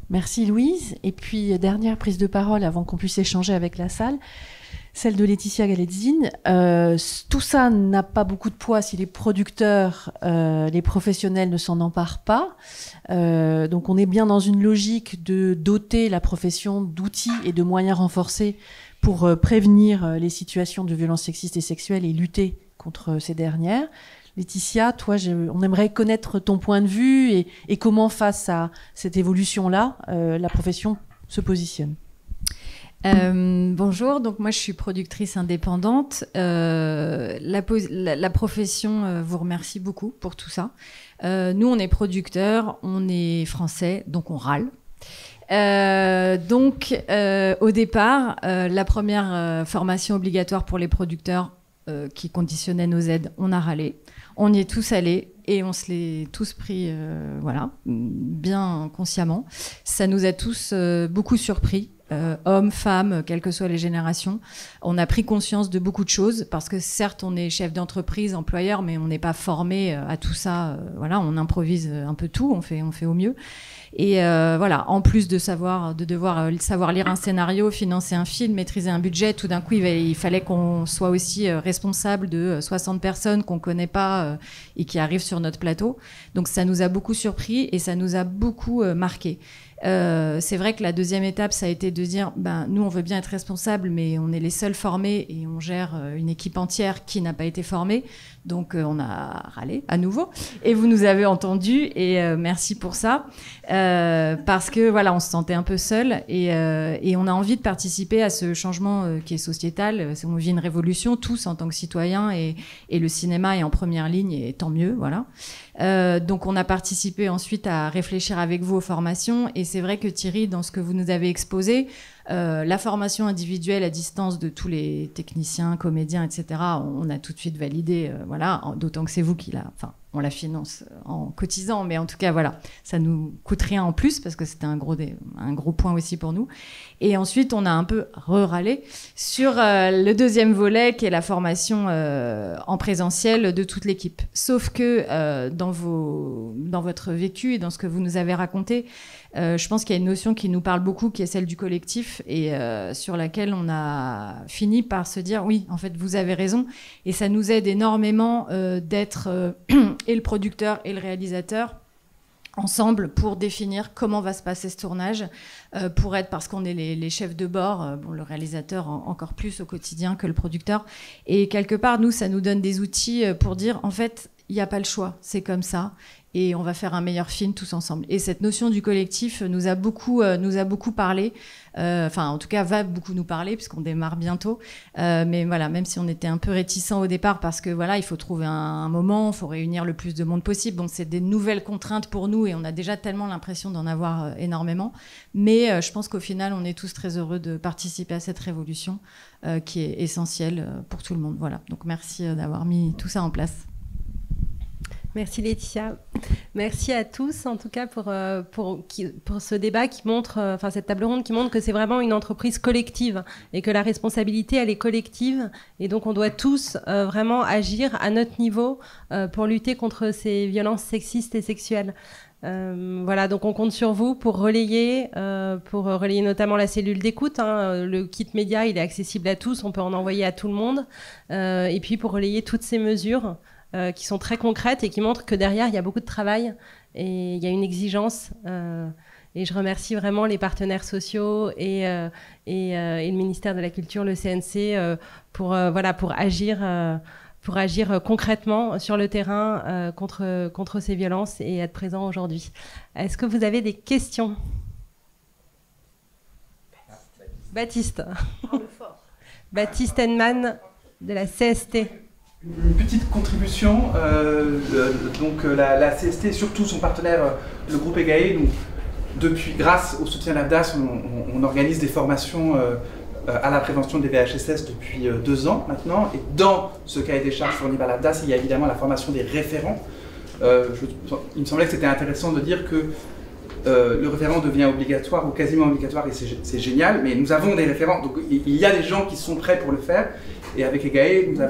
Merci Louise. Et puis, dernière prise de parole avant qu'on puisse échanger avec la salle, celle de Laetitia Galetzine. Tout ça n'a pas beaucoup de poids si les producteurs, les professionnels ne s'en emparent pas. Donc on est bien dans une logique de doter la profession d'outils et de moyens renforcés pour prévenir les situations de violences sexistes et sexuelles et lutter contre ces dernières. Laetitia, toi, on aimerait connaître ton point de vue et comment, face à cette évolution-là, la profession se positionne. Bonjour, donc moi je suis productrice indépendante. La la profession vous remercie beaucoup pour tout ça. Nous, on est producteurs, on est français, donc on râle. Au départ, la première formation obligatoire pour les producteurs qui conditionnait nos aides, on a râlé. On y est tous allés et on se l'est tous pris, bien consciemment. Ça nous a tous beaucoup surpris. Hommes, femmes, quelles que soient les générations. On a pris conscience de beaucoup de choses parce que certes, on est chef d'entreprise, employeur, mais on n'est pas formé à tout ça. On improvise un peu tout, on fait au mieux. Et en plus de devoir savoir lire un scénario, financer un film, maîtriser un budget, tout d'un coup, il fallait qu'on soit aussi responsable de 60 personnes qu'on connaît pas et qui arrivent sur notre plateau. Donc ça nous a beaucoup surpris et ça nous a beaucoup marqué. C'est vrai que la deuxième étape, ça a été de dire, nous, on veut bien être responsable, mais on est les seuls formés et on gère une équipe entière qui n'a pas été formée. Donc, on a râlé à nouveau. Et vous nous avez entendus et merci pour ça. Parce que, on se sentait un peu seul et on a envie de participer à ce changement qui est sociétal. On vit une révolution, tous, en tant que citoyens et le cinéma est en première ligne et tant mieux, voilà. Donc on a participé ensuite à réfléchir avec vous aux formations et c'est vrai que Thierry, dans ce que vous nous avez exposé, la formation individuelle à distance de tous les techniciens, comédiens, etc., on a tout de suite validé, d'autant que c'est vous qui on la finance en cotisant, mais en tout cas, ça nous coûte rien en plus parce que c'était un gros point aussi pour nous. Et ensuite, on a un peu râlé sur le deuxième volet qui est la formation en présentiel de toute l'équipe. Sauf que dans votre vécu et dans ce que vous nous avez raconté, je pense qu'il y a une notion qui nous parle beaucoup, qui est celle du collectif et sur laquelle on a fini par se dire oui, en fait, vous avez raison. Et ça nous aide énormément d'être et le producteur et le réalisateur ensemble pour définir comment va se passer ce tournage, parce qu'on est les chefs de bord, le réalisateur encore plus au quotidien que le producteur. Et quelque part, nous, ça nous donne des outils pour dire, en fait, il n'y a pas le choix, c'est comme ça. Et on va faire un meilleur film tous ensemble. Et cette notion du collectif nous a beaucoup parlé. En tout cas, va beaucoup nous parler puisqu'on démarre bientôt. Mais même si on était un peu réticents au départ parce que il faut trouver un moment, il faut réunir le plus de monde possible. Donc c'est des nouvelles contraintes pour nous et on a déjà tellement l'impression d'en avoir énormément. Mais je pense qu'au final, on est tous très heureux de participer à cette révolution qui est essentielle pour tout le monde. Voilà. Donc merci d'avoir mis tout ça en place. Merci Laetitia. Merci à tous en tout cas pour ce débat qui montre, cette table ronde qui montre que c'est vraiment une entreprise collective et que la responsabilité elle est collective et donc on doit tous vraiment agir à notre niveau pour lutter contre ces violences sexistes et sexuelles. Donc on compte sur vous pour relayer notamment la cellule d'écoute. Le kit média il est accessible à tous, on peut en envoyer à tout le monde et puis pour relayer toutes ces mesures qui sont très concrètes et qui montrent que derrière, il y a beaucoup de travail et il y a une exigence. Et je remercie vraiment les partenaires sociaux et le ministère de la Culture, le CNC, pour agir concrètement sur le terrain contre ces violences et être présent aujourd'hui. Est-ce que vous avez des questions ? Baptiste. Baptiste Henman de la CST. Une petite contribution, la CST et surtout son partenaire, le groupe EGAE, grâce au soutien de l'AFDAS, on organise des formations à la prévention des VHSS depuis 2 ans maintenant. Et dans ce cahier des charges fourni par l'AFDAS, il y a évidemment la formation des référents. Il me semblait que c'était intéressant de dire que le référent devient obligatoire ou quasiment obligatoire et c'est génial, mais nous avons des référents, donc il y a des gens qui sont prêts pour le faire. Et avec EGAE, à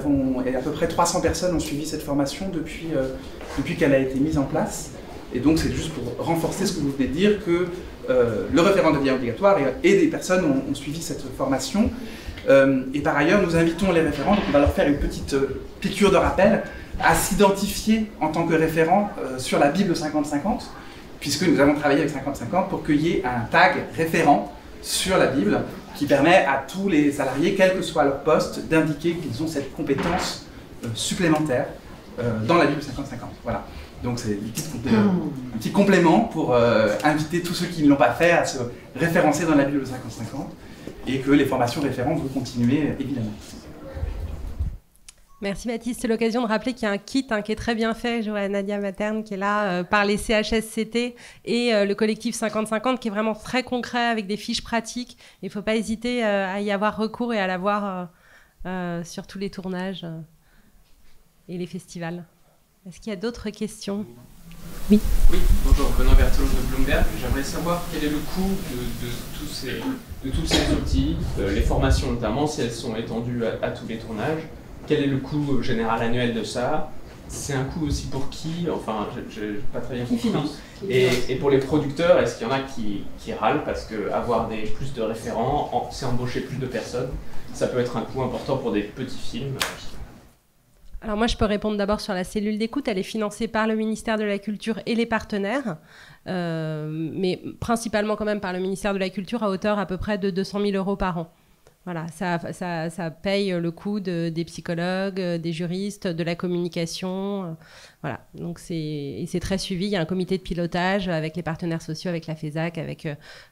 peu près 300 personnes ont suivi cette formation depuis qu'elle a été mise en place. Et donc c'est juste pour renforcer ce que vous venez de dire, que le référent devient obligatoire et des personnes ont suivi cette formation. Et par ailleurs, nous invitons les référents, donc on va leur faire une petite piqûre de rappel, à s'identifier en tant que référent sur la Bible 50-50, puisque nous avons travaillé avec 50-50 pour qu'il y ait un tag référent sur la Bible, qui permet à tous les salariés, quel que soit leur poste, d'indiquer qu'ils ont cette compétence supplémentaire dans la Bible 50-50. Voilà. Donc c'est un petit complément pour inviter tous ceux qui ne l'ont pas fait à se référencer dans la Bible 50-50 et que les formations référentes vont continuer évidemment. Merci Baptiste, c'est l'occasion de rappeler qu'il y a un kit qui est très bien fait, Nadia Materne, qui est là par les CHSCT et le collectif 50-50, qui est vraiment très concret avec des fiches pratiques. Il ne faut pas hésiter à y avoir recours et à l'avoir sur tous les tournages et les festivals. Est-ce qu'il y a d'autres questions ? Oui. Oui, bonjour, Benoît Berthelot de Bloomberg. J'aimerais savoir quel est le coût de tous ces outils, les formations notamment, si elles sont étendues à tous les tournages. Quel est le coût général annuel de ça? C'est un coût aussi pour qui? Enfin, je n'ai pas très bien compris. Et pour les producteurs, est-ce qu'il y en a qui râlent parce qu'avoir plus de référents, c'est embaucher plus de personnes? Ça peut être un coût important pour des petits films. Alors moi, je peux répondre d'abord sur la cellule d'écoute. Elle est financée par le ministère de la Culture et les partenaires, mais principalement quand même par le ministère de la Culture à hauteur à peu près de 200 000 € par an. Voilà, ça paye le coût des psychologues, des juristes, de la communication. Voilà, donc c'est très suivi. Il y a un comité de pilotage avec les partenaires sociaux, avec la FESAC, avec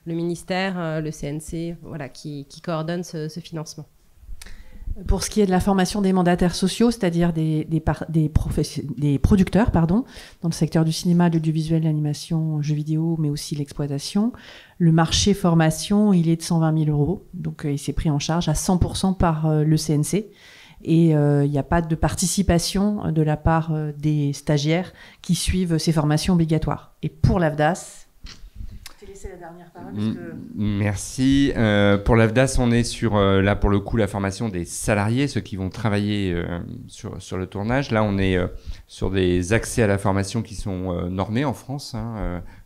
le ministère, le CNC, voilà, qui coordonne ce financement. Pour ce qui est de la formation des mandataires sociaux, c'est-à-dire des producteurs, dans le secteur du cinéma, de l'audiovisuel, l'animation, jeux vidéo, mais aussi l'exploitation, le marché formation, il est de 120 000 €. Donc, il s'est pris en charge à 100% par le CNC. Et il n'y a pas de participation de la part des stagiaires qui suivent ces formations obligatoires. Et pour l'AFDAS... C'est la dernière parole. Merci. Pour l'AFDAS, on est sur, là pour le coup, la formation des salariés, ceux qui vont travailler sur le tournage. Là, on est sur des accès à la formation qui sont normés en France.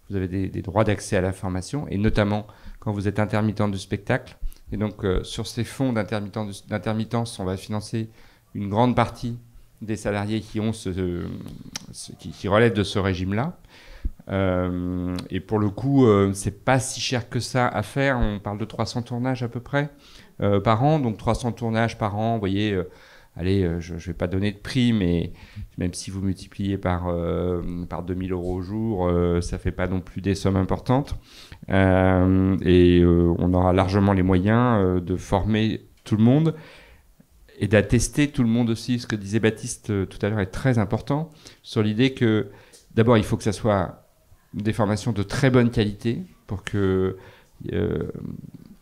Vous avez des droits d'accès à la formation, et notamment quand vous êtes intermittent du spectacle. Et donc, sur ces fonds d'intermittence, on va financer une grande partie des salariés qui ont qui relèvent de ce régime-là. Et pour le coup, c'est pas si cher que ça à faire. On parle de 300 tournages à peu près par an. Donc 300 tournages par an, vous voyez, allez, je vais pas donner de prix, mais même si vous multipliez par 2000 € au jour, ça fait pas non plus des sommes importantes. Et on aura largement les moyens de former tout le monde et d'attester tout le monde aussi. Ce que disait Baptiste tout à l'heure est très important, sur l'idée que d'abord, il faut que ça soit des formations de très bonne qualité pour que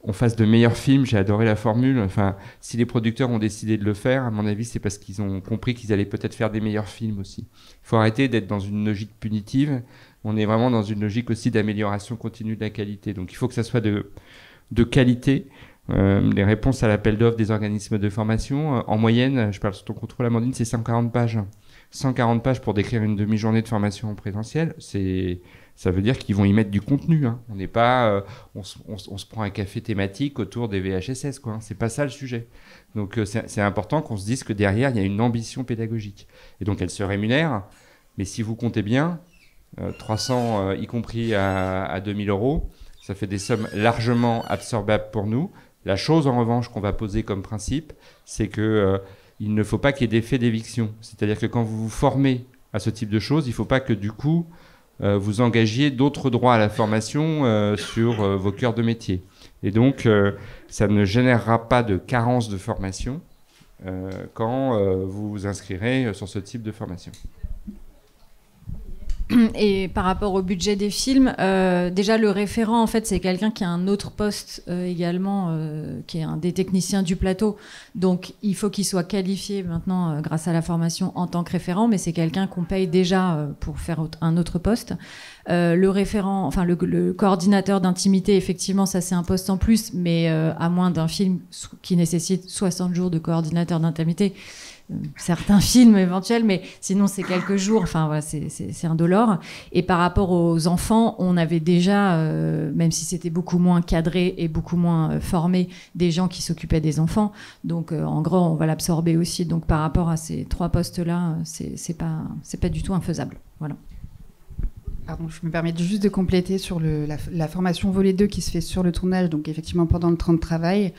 on fasse de meilleurs films. J'ai adoré la formule. Enfin, si les producteurs ont décidé de le faire, à mon avis, c'est parce qu'ils ont compris qu'ils allaient peut-être faire des meilleurs films aussi. Il faut arrêter d'être dans une logique punitive. On est vraiment dans une logique aussi d'amélioration continue de la qualité. Donc, il faut que ça soit de qualité. Les réponses à l'appel d'offres des organismes de formation, en moyenne, je parle sous ton contrôle, Amandine, c'est 140 pages. 140 pages pour décrire une demi-journée de formation en présentiel, ça veut dire qu'ils vont y mettre du contenu. On n'est pas, on se prend un café thématique autour des VHSS, quoi. C'est pas ça le sujet. Donc c'est important qu'on se dise que derrière il y a une ambition pédagogique. Et donc elle se rémunère. Mais si vous comptez bien, 300 y compris à 2000 €, ça fait des sommes largement absorbables pour nous. La chose en revanche qu'on va poser comme principe, c'est que il ne faut pas qu'il y ait d'effet d'éviction. C'est-à-dire que quand vous vous formez à ce type de choses, il ne faut pas que du coup, vous engagiez d'autres droits à la formation sur vos cœurs de métier. Et donc, ça ne générera pas de carence de formation quand vous vous inscrirez sur ce type de formation. Et par rapport au budget des films, déjà le référent, en fait, c'est quelqu'un qui a un autre poste également, qui est un des techniciens du plateau. Donc, il faut qu'il soit qualifié maintenant grâce à la formation en tant que référent, mais c'est quelqu'un qu'on paye déjà pour faire un autre poste. Le référent, enfin le coordinateur d'intimité, effectivement, ça c'est un poste en plus, mais à moins d'un film qui nécessite 60 jours de coordinateur d'intimité. Certains films éventuels, mais sinon c'est quelques jours, enfin voilà, c'est indolore. Et par rapport aux enfants, on avait déjà, même si c'était beaucoup moins cadré et beaucoup moins formé, des gens qui s'occupaient des enfants. Donc en gros, on va l'absorber aussi. Donc par rapport à ces 3 postes-là, c'est pas du tout infaisable. Voilà. Pardon, je me permets juste de compléter sur la formation volet 2 qui se fait sur le tournage, donc effectivement pendant le temps de travail.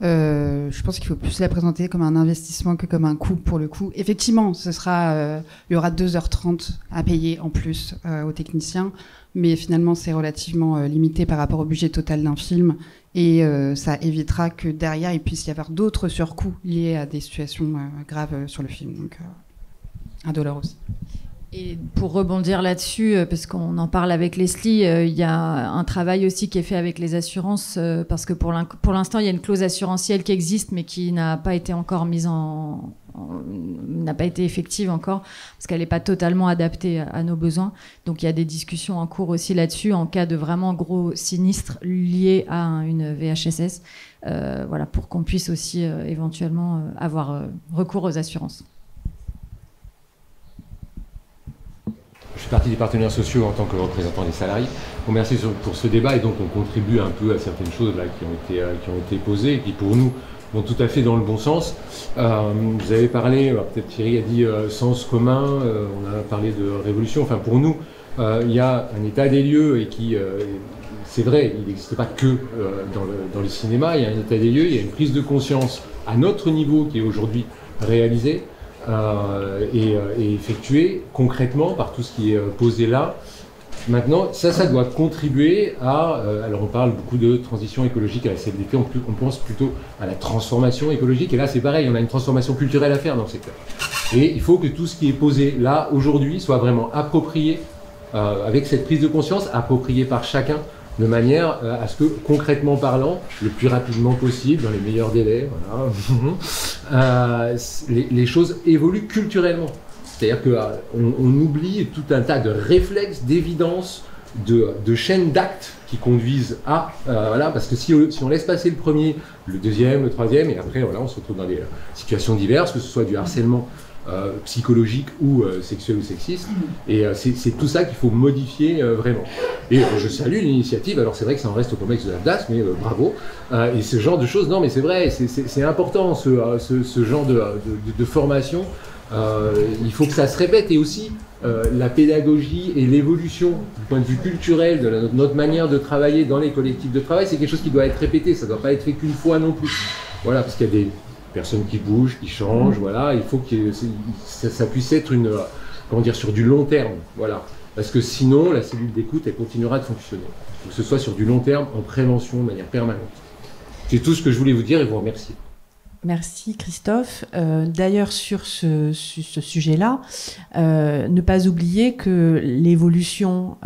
Je pense qu'il faut plus la présenter comme un investissement que comme un coût pour le coup. Effectivement, il y aura 2h30 à payer en plus aux techniciens, mais finalement c'est relativement limité par rapport au budget total d'un film Et ça évitera que derrière, il puisse y avoir d'autres surcoûts liés à des situations graves sur le film. Donc, indolore aussi. Et pour rebondir là-dessus, parce qu'on en parle avec Leslie, il y a un travail aussi qui est fait avec les assurances, parce que pour l'instant, il y a une clause assurantielle qui existe, mais qui n'a pas été encore n'a pas été effective encore, parce qu'elle n'est pas totalement adaptée à nos besoins. Donc il y a des discussions en cours aussi là-dessus, en cas de vraiment gros sinistres liés à une VHSS, voilà, pour qu'on puisse aussi éventuellement avoir recours aux assurances. Je fais partie des partenaires sociaux en tant que représentant des salariés. Bon, merci pour ce débat, et donc on contribue un peu à certaines choses là, qui ont été posées et qui pour nous vont tout à fait dans le bon sens. Vous avez parlé, peut-être Thierry a dit sens commun, on a parlé de révolution. Enfin pour nous, il y a un état des lieux et qui, c'est vrai, il n'existe pas que dans le cinéma, il y a un état des lieux, il y a une prise de conscience à notre niveau qui est aujourd'hui réalisée. Et effectué concrètement par tout ce qui est posé là. Maintenant, ça doit contribuer à... alors on parle beaucoup de transition écologique à la CFDT, on pense plutôt à la transformation écologique, et là c'est pareil, on a une transformation culturelle à faire dans le secteur. Et il faut que tout ce qui est posé là, aujourd'hui, soit vraiment approprié, avec cette prise de conscience, approprié par chacun, de manière à ce que, concrètement parlant, le plus rapidement possible, dans les meilleurs délais, voilà, les choses évoluent culturellement. C'est-à-dire qu'on oublie tout un tas de réflexes, d'évidences, de chaînes d'actes qui conduisent à... voilà, parce que si on laisse passer le premier, le deuxième, le troisième, et après, voilà, on se retrouve dans des situations diverses, que ce soit du harcèlement psychologique ou sexuel ou sexiste, et c'est tout ça qu'il faut modifier vraiment. Et je salue l'initiative, alors c'est vrai que ça en reste au comex de l'AFDAS, mais bravo, et ce genre de choses, non mais c'est vrai, c'est important ce genre de formation, il faut que ça se répète, et aussi la pédagogie et l'évolution du point de vue culturel de notre manière de travailler dans les collectifs de travail, c'est quelque chose qui doit être répété, ça ne doit pas être fait qu'une fois non plus, voilà, parce qu'il y a des personnes qui bougent, qui changent, voilà, il faut que ça puisse être comment dire, sur du long terme, voilà, parce que sinon la cellule d'écoute elle continuera de fonctionner. Il faut que ce soit sur du long terme, en prévention, de manière permanente. C'est tout ce que je voulais vous dire et vous remercier. Merci Christophe. D'ailleurs sur ce sujet-là, ne pas oublier que l'évolution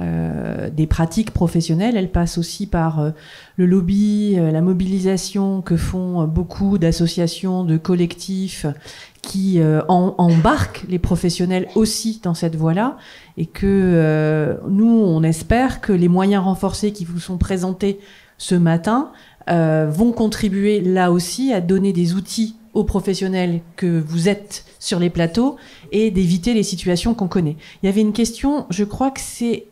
des pratiques professionnelles, elle passe aussi par le lobby, la mobilisation que font beaucoup d'associations, de collectifs qui embarquent les professionnels aussi dans cette voie-là, et que nous, on espère que les moyens renforcés qui vous sont présentés ce matin vont contribuer là aussi à donner des outils aux professionnels que vous êtes sur les plateaux et d'éviter les situations qu'on connaît. Il y avait une question, je crois que c'est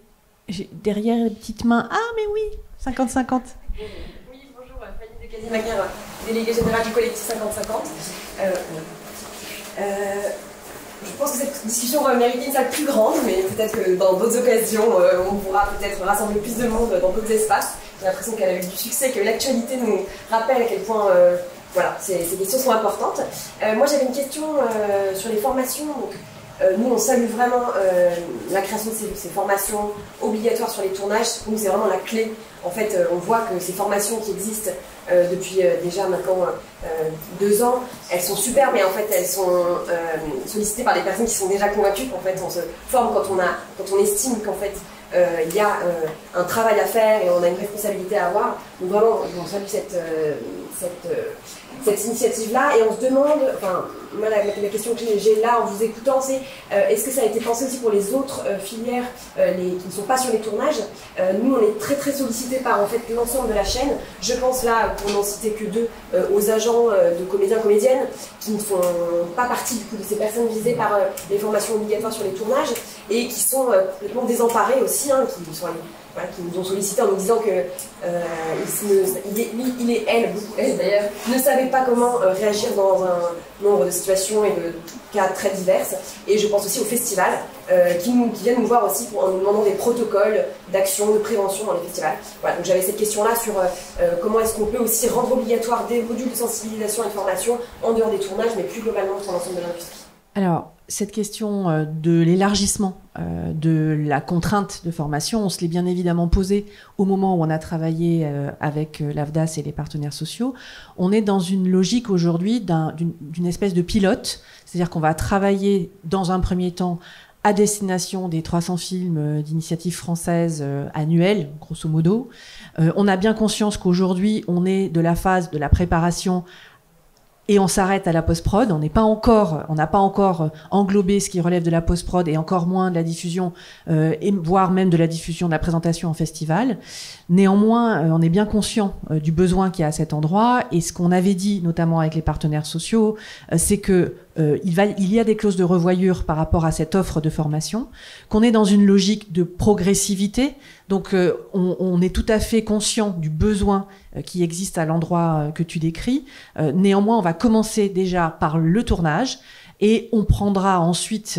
derrière les petites mains. Ah mais oui, 50-50. Oui, bonjour, Fanny de Casimagnaire, déléguée générale du collectif 50-50. Je pense que cette discussion va mériter une salle plus grande, mais peut-être que dans d'autres occasions, on pourra peut-être rassembler plus de monde dans d'autres espaces. J'ai l'impression qu'elle a eu du succès, que l'actualité nous rappelle à quel point voilà, ces questions sont importantes. Moi, j'avais une question sur les formations. Donc, nous, on salue vraiment la création de ces formations obligatoires sur les tournages. Pour nous, c'est vraiment la clé. En fait, on voit que ces formations qui existent depuis déjà maintenant 2 ans, elles sont super, mais en fait, elles sont sollicitées par des personnes qui sont déjà convaincues. En fait, on se forme quand on estime qu'en fait, il y a un travail à faire et on a une responsabilité à avoir. Donc vraiment, on salue cette initiative-là, et on se demande, enfin, moi la question que j'ai là en vous écoutant, c'est est-ce que ça a été pensé aussi pour les autres filières qui ne sont pas sur les tournages? Nous, on est très très sollicités par en fait l'ensemble de la chaîne. Je pense là, pour n'en citer que 2, aux agents de comédiens comédiennes qui ne font pas partie du coup de ces personnes visées par les formations obligatoires sur les tournages et qui sont complètement désemparés aussi, hein, voilà, qui nous ont sollicité en nous disant que beaucoup elles d'ailleurs, ne savaient pas comment réagir dans un nombre de situations et de cas très divers. Et je pense aussi aux festivals qui viennent nous voir aussi en nous demandant des protocoles d'action, de prévention dans les festivals. Voilà, donc j'avais cette question-là sur comment est-ce qu'on peut aussi rendre obligatoire des modules de sensibilisation et de formation en dehors des tournages, mais plus globalement sur l'ensemble de l'industrie. Alors, cette question de l'élargissement de la contrainte de formation, on se l'est bien évidemment posée au moment où on a travaillé avec l'AFDAS et les partenaires sociaux. On est dans une logique aujourd'hui d'une espèce de pilote, c'est-à-dire qu'on va travailler dans un premier temps à destination des 300 films d'initiative française annuels, grosso modo. On a bien conscience qu'aujourd'hui, on est de la phase de la préparation et on s'arrête à la post-prod. On n'a pas encore englobé ce qui relève de la post-prod et encore moins de la diffusion, et voire même de la diffusion, de la présentation en festival. Néanmoins, on est bien conscient du besoin qu'il y a à cet endroit. Et ce qu'on avait dit, notamment avec les partenaires sociaux, c'est que il y a des clauses de revoyure par rapport à cette offre de formation, qu'on est dans une logique de progressivité. Donc on est tout à fait conscient du besoin qui existe à l'endroit que tu décris. Néanmoins, on va commencer déjà par le tournage et on prendra ensuite,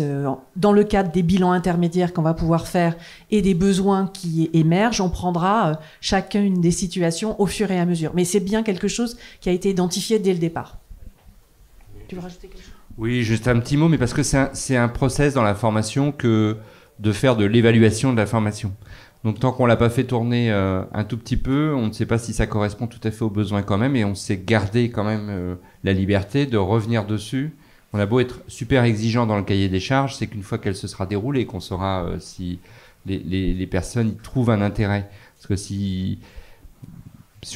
dans le cadre des bilans intermédiaires qu'on va pouvoir faire et des besoins qui émergent, on prendra chacune des situations au fur et à mesure. Mais c'est bien quelque chose qui a été identifié dès le départ. Tu veux rajouter quelque chose ? Oui, juste un petit mot, mais parce que c'est un process dans la formation que de faire de l'évaluation de la formation. Donc tant qu'on l'a pas fait tourner un tout petit peu, on ne sait pas si ça correspond tout à fait aux besoins quand même, et on s'est gardé quand même la liberté de revenir dessus. On a beau être super exigeant dans le cahier des charges, c'est qu'une fois qu'elle se sera déroulée, qu'on saura si les personnes y trouvent un intérêt. Parce que si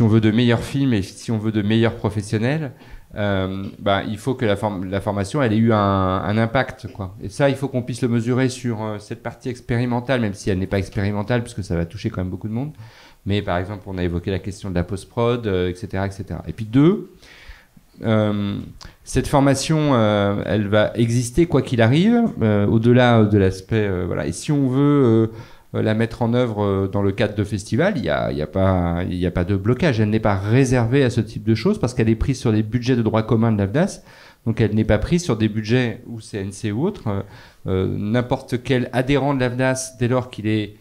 on veut de meilleurs films et si on veut de meilleurs professionnels, il faut que la formation elle ait eu un impact, quoi. Et ça, il faut qu'on puisse le mesurer sur cette partie expérimentale, même si elle n'est pas expérimentale, puisque ça va toucher quand même beaucoup de monde. Mais par exemple, on a évoqué la question de la post-prod, etc., etc. Et puis cette formation, elle va exister quoi qu'il arrive, au-delà de l'aspect... voilà. Et si on veut la mettre en œuvre dans le cadre de festivals, il y a pas de blocage. Elle n'est pas réservée à ce type de choses parce qu'elle est prise sur des budgets de droit commun de l'AFDAS. Donc elle n'est pas prise sur des budgets ou CNC ou autre. N'importe quel adhérent de l'AFDAS, dès lors qu'il est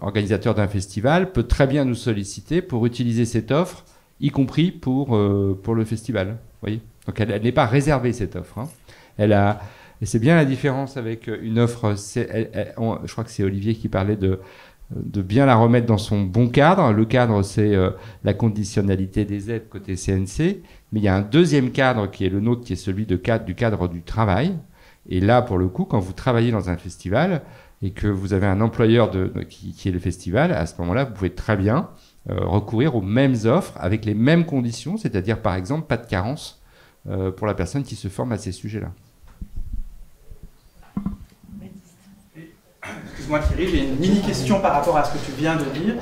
organisateur d'un festival, peut très bien nous solliciter pour utiliser cette offre, y compris pour le festival. Vous voyez ? Donc elle n'est pas réservée, cette offre, hein. Et c'est bien la différence avec une offre. Je crois que c'est Olivier qui parlait de bien la remettre dans son bon cadre. Le cadre, c'est la conditionnalité des aides côté CNC. Mais il y a un deuxième cadre qui est le nôtre, qui est celui du cadre du travail. Et là, pour le coup, quand vous travaillez dans un festival et que vous avez un employeur qui est le festival, à ce moment-là, vous pouvez très bien recourir aux mêmes offres avec les mêmes conditions, c'est-à-dire, par exemple, pas de carence pour la personne qui se forme à ces sujets-là. Excuse-moi Thierry, j'ai une mini-question par rapport à ce que tu viens de dire.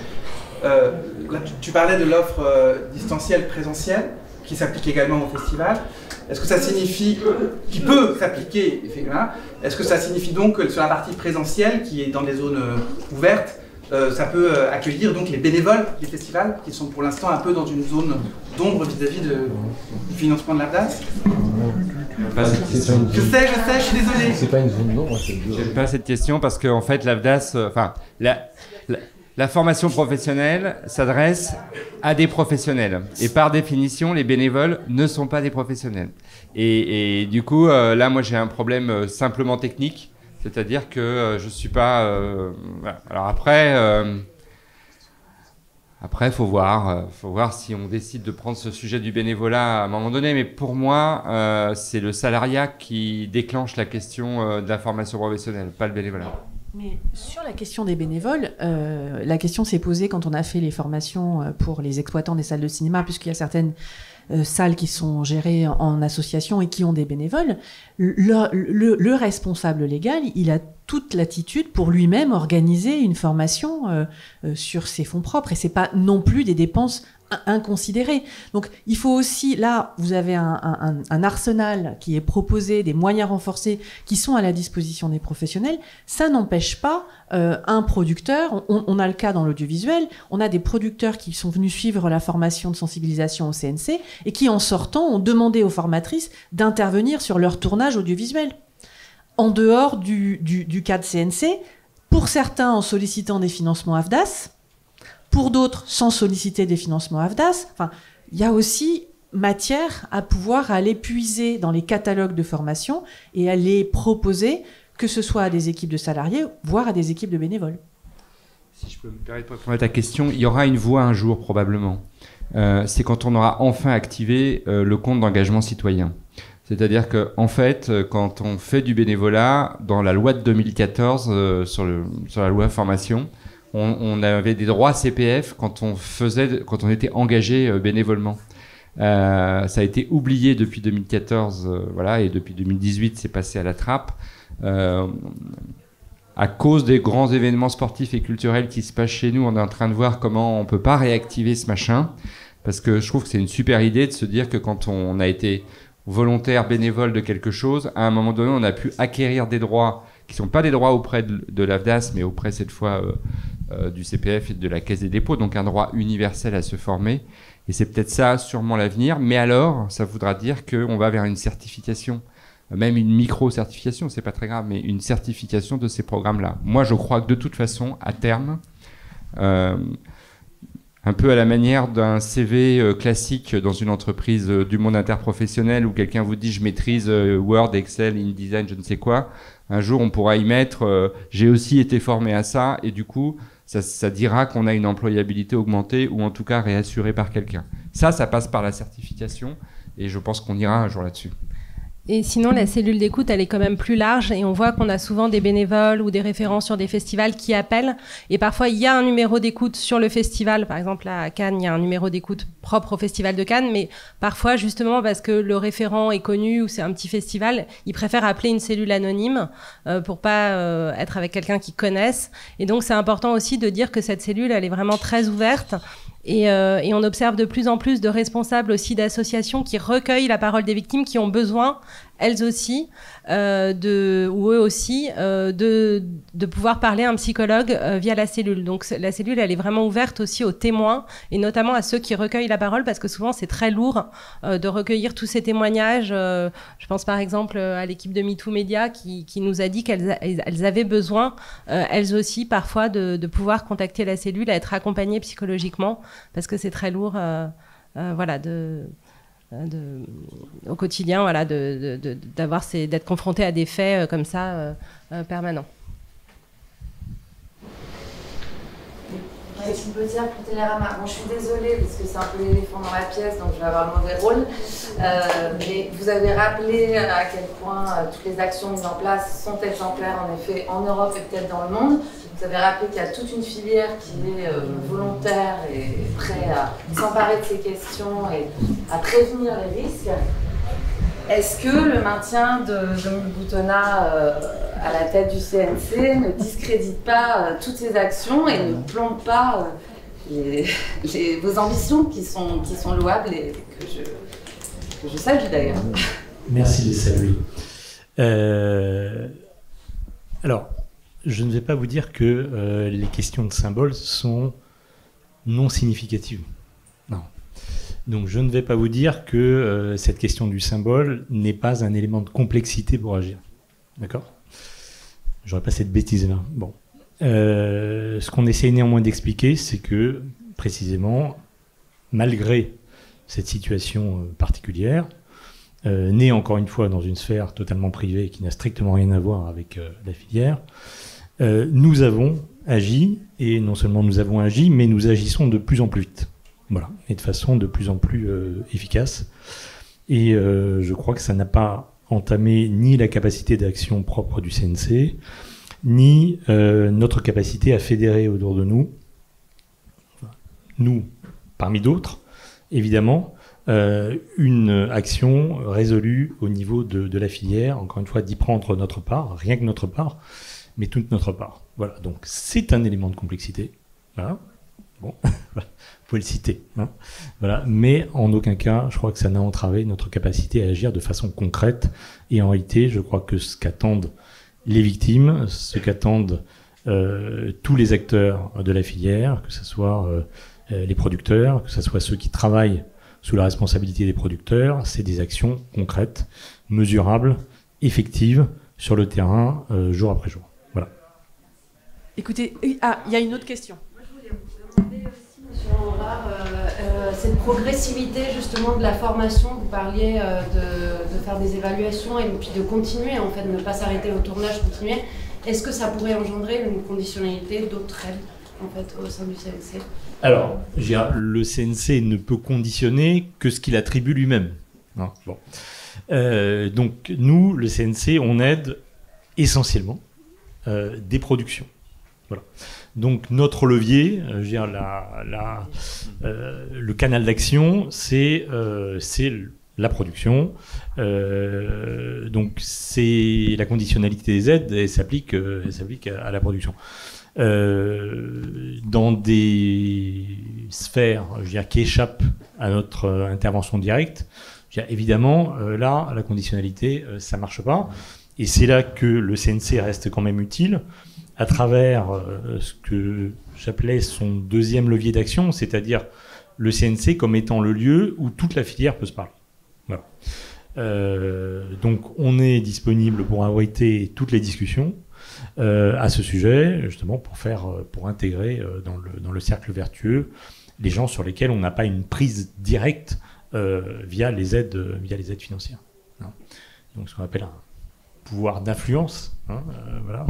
Là, tu parlais de l'offre distancielle présentielle qui s'applique également au festival. Est-ce que ça signifie, qui peut s'appliquer, effectivement, est-ce que ça signifie donc que sur la partie présentielle qui est dans des zones ouvertes, ça peut accueillir donc les bénévoles des festivals qui sont pour l'instant un peu dans une zone d'ombre vis-à-vis du financement de l'AFDAS? Je sais, je suis désolé. C'est pas une zone d'ombre, c'est deux. J'aime pas cette question parce qu'en fait, l'AFDAS, la formation professionnelle s'adresse à des professionnels. Et par définition, les bénévoles ne sont pas des professionnels. Et du coup, là, moi, j'ai un problème simplement technique. C'est-à-dire que je suis pas... voilà. Alors après, faut voir si on décide de prendre ce sujet du bénévolat à un moment donné. Mais pour moi, c'est le salariat qui déclenche la question de la formation professionnelle, pas le bénévolat. Mais sur la question des bénévoles, la question s'est posée quand on a fait les formations pour les exploitants des salles de cinéma, puisqu'il y a certaines salles qui sont gérées en association et qui ont des bénévoles. Le responsable légal, il a toute latitude pour lui-même organiser une formation sur ses fonds propres, et c'est pas non plus des dépenses inconsidérées. Donc il faut aussi, là vous avez un arsenal qui est proposé, des moyens renforcés qui sont à la disposition des professionnels. Ça n'empêche pas un producteur, on a le cas dans l'audiovisuel, on a des producteurs qui sont venus suivre la formation de sensibilisation au CNC et qui en sortant ont demandé aux formatrices d'intervenir sur leur tournage audiovisuel en dehors du cadre CNC, pour certains en sollicitant des financements AFDAS, pour d'autres sans solliciter des financements AFDAS. Enfin, il y a aussi matière à pouvoir aller puiser dans les catalogues de formation et à les proposer, que ce soit à des équipes de salariés, voire à des équipes de bénévoles. Si je peux me permettre de répondre à ta question, il y aura une voie un jour probablement. C'est quand on aura enfin activé le compte d'engagement citoyen. C'est-à-dire que, en fait, quand on fait du bénévolat, dans la loi de 2014, sur la loi formation, on avait des droits CPF quand on était engagé bénévolement. Ça a été oublié depuis 2014, voilà, et depuis 2018, c'est passé à la trappe. À cause des grands événements sportifs et culturels qui se passent chez nous, on est en train de voir comment on peut pas réactiver ce machin, parce que je trouve que c'est une super idée de se dire que quand on a été volontaire, bénévole de quelque chose, à un moment donné, on a pu acquérir des droits qui sont pas des droits auprès de l'AFDAS, mais auprès cette fois du CPF et de la Caisse des dépôts, donc un droit universel à se former. Et c'est peut-être ça, sûrement l'avenir. Mais alors, ça voudra dire qu'on va vers une certification, même une micro-certification, c'est pas très grave, mais une certification de ces programmes-là. Moi, je crois que de toute façon, à terme, un peu à la manière d'un CV classique dans une entreprise du monde interprofessionnel où quelqu'un vous dit « je maîtrise Word, Excel, InDesign, je ne sais quoi », un jour, on pourra y mettre « j'ai aussi été formé à ça » et du coup, ça dira qu'on a une employabilité augmentée ou en tout cas réassurée par quelqu'un. Ça passe par la certification et je pense qu'on ira un jour là-dessus. Et sinon, la cellule d'écoute, elle est quand même plus large et on voit qu'on a souvent des bénévoles ou des référents sur des festivals qui appellent. Et parfois, il y a un numéro d'écoute sur le festival. Par exemple, là, à Cannes, il y a un numéro d'écoute propre au Festival de Cannes. Mais parfois, justement, parce que le référent est connu ou c'est un petit festival, ils préfèrent appeler une cellule anonyme pour pas être avec quelqu'un qu'ils connaissent. Et donc, c'est important aussi de dire que cette cellule, elle est vraiment très ouverte. Et on observe de plus en plus de responsables aussi d'associations qui recueillent la parole des victimes, qui ont besoin, elles aussi, ou eux aussi, de pouvoir parler à un psychologue via la cellule. Donc la cellule, elle est vraiment ouverte aussi aux témoins, et notamment à ceux qui recueillent la parole, parce que souvent c'est très lourd de recueillir tous ces témoignages. Je pense par exemple à l'équipe de MeToo Média qui nous a dit qu'elles avaient besoin, elles aussi, parfois, de pouvoir contacter la cellule, à être accompagnées psychologiquement, parce que c'est très lourd, voilà, au quotidien, voilà, d'être confronté à des faits comme ça permanents. Ouais, je peux dire pour Télérama, bon, je suis désolée parce que c'est un peu l'éléphant dans la pièce, donc je vais avoir le mauvais rôle. Mais vous avez rappelé à quel point toutes les actions mises en place sont exemplaires, en effet, en Europe et peut-être dans le monde. Vous avez rappelé qu'il y a toute une filière qui est volontaire et prête à s'emparer de ces questions et à prévenir les risques. Est-ce que le maintien de Dominique Boutonnat à la tête du CNC ne discrédite pas toutes ces actions et ne plombe pas vos ambitions qui sont louables et que je salue d'ailleurs? Merci de les saluer. Alors, je ne vais pas vous dire que les questions de symboles sont non significatives. Non. Donc je ne vais pas vous dire que cette question du symbole n'est pas un élément de complexité pour agir. D'accord ? J'aurais pas cette bêtise-là. Bon. Ce qu'on essaie néanmoins d'expliquer, c'est que, précisément, malgré cette situation particulière, née encore une fois dans une sphère totalement privée qui n'a strictement rien à voir avec la filière, nous avons agi, et non seulement nous avons agi, mais nous agissons de plus en plus vite. Voilà, et de façon de plus en plus efficace. Et je crois que ça n'a pas entamé ni la capacité d'action propre du CNC, ni notre capacité à fédérer autour de nous, parmi d'autres, évidemment, une action résolue au niveau de la filière, encore une fois, d'y prendre notre part, rien que notre part, mais toute notre part. Voilà, donc c'est un élément de complexité. Voilà. Bon, vous pouvez le citer. Hein. Voilà. Mais en aucun cas, je crois que ça n'a entravé notre capacité à agir de façon concrète. Et en réalité, je crois que ce qu'attendent les victimes, ce qu'attendent tous les acteurs de la filière, que ce soit les producteurs, que ce soit ceux qui travaillent sous la responsabilité des producteurs, c'est des actions concrètes, mesurables, effectives, sur le terrain, jour après jour. Voilà. Écoutez, il y a une autre question. Monsieur Aurard, cette progressivité justement de la formation. Vous parliez de faire des évaluations et puis de continuer, en fait, de ne pas s'arrêter au tournage, continuer. Est-ce que ça pourrait engendrer une conditionnalité d'autres règles, en fait, au sein du CNC? Alors, le CNC ne peut conditionner que ce qu'il attribue lui-même. Non, bon. Donc, nous, le CNC, on aide essentiellement des productions. Voilà. Donc, notre levier, le canal d'action, c'est la production. Donc, c'est la conditionnalité des aides, elle s'applique à la production. Dans des sphères qui échappent à notre intervention directe, évidemment, là, la conditionnalité, ça ne marche pas. Et c'est là que le CNC reste quand même utile, à travers ce que j'appelais son deuxième levier d'action, c'est-à-dire le CNC comme étant le lieu où toute la filière peut se parler. Voilà. Donc, on est disponible pour abriter toutes les discussions à ce sujet, justement pour intégrer dans le cercle vertueux les gens sur lesquels on n'a pas une prise directe via les aides financières. Hein. Donc ce qu'on appelle un pouvoir d'influence, hein, voilà,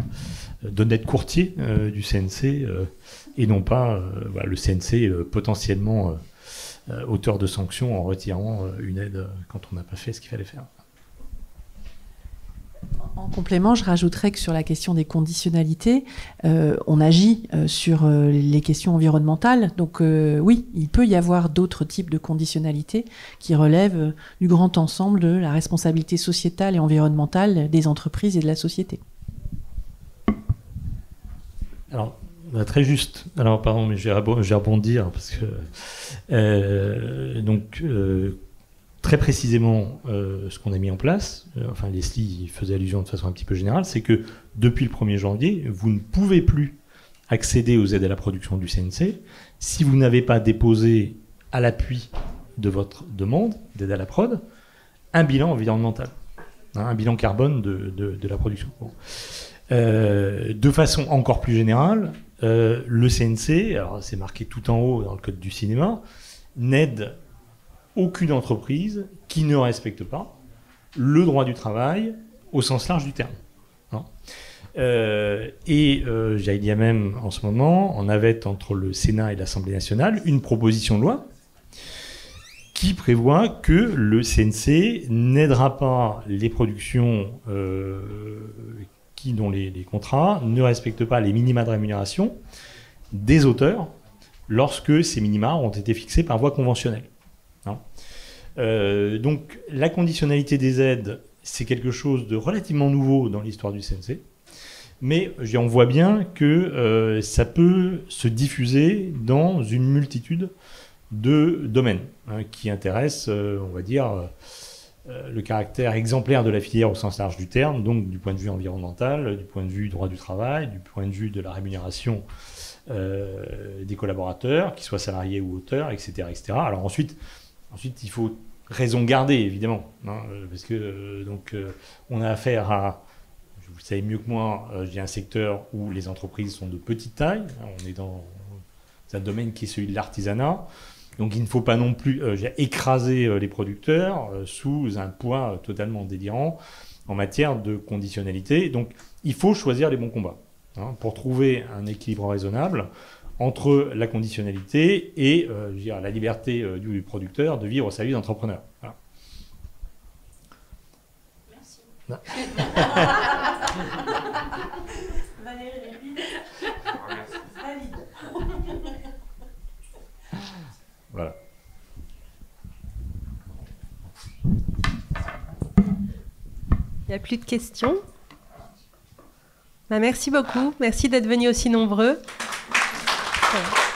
d'honnête courtier du CNC et non pas le CNC potentiellement auteur de sanctions en retirant une aide quand on n'a pas fait ce qu'il fallait faire. En complément, je rajouterais que sur la question des conditionnalités, on agit sur les questions environnementales. Donc oui, il peut y avoir d'autres types de conditionnalités qui relèvent du grand ensemble de la responsabilité sociétale et environnementale des entreprises et de la société. Alors, très juste. Alors, pardon, mais je vais rebondir parce que très précisément, ce qu'on a mis en place, enfin Leslie faisait allusion de façon un petit peu générale, c'est que depuis le 1er janvier, vous ne pouvez plus accéder aux aides à la production du CNC si vous n'avez pas déposé à l'appui de votre demande d'aide à la prod un bilan environnemental, hein, un bilan carbone de la production. Bon. De façon encore plus générale, le CNC, alors c'est marqué tout en haut dans le code du cinéma, n'aide aucune entreprise qui ne respecte pas le droit du travail au sens large du terme. Hein. Il y a même en ce moment, en navette entre le Sénat et l'Assemblée nationale, une proposition de loi qui prévoit que le CNC n'aidera pas les productions dont les contrats ne respectent pas les minima de rémunération des auteurs lorsque ces minima ont été fixés par voie conventionnelle. Donc la conditionnalité des aides, c'est quelque chose de relativement nouveau dans l'histoire du CNC, mais on voit bien que ça peut se diffuser dans une multitude de domaines qui intéressent, on va dire, le caractère exemplaire de la filière au sens large du terme, donc du point de vue environnemental, du point de vue droit du travail, du point de vue de la rémunération des collaborateurs, qu'ils soient salariés ou auteurs, etc. etc. Alors ensuite, il faut raison garder, évidemment, hein, parce que on a affaire à, vous le savez mieux que moi, j'ai un secteur où les entreprises sont de petite taille, on est dans un domaine qui est celui de l'artisanat, donc il ne faut pas non plus écraser les producteurs sous un poids totalement délirant en matière de conditionnalité. Donc il faut choisir les bons combats hein, pour trouver un équilibre raisonnable entre la conditionnalité et la liberté du producteur de vivre au service d'entrepreneurs. Voilà. Merci. Valérie Lévy. Valide. Voilà. Il n'y a plus de questions. Merci beaucoup. Merci d'être venus aussi nombreux. Voilà.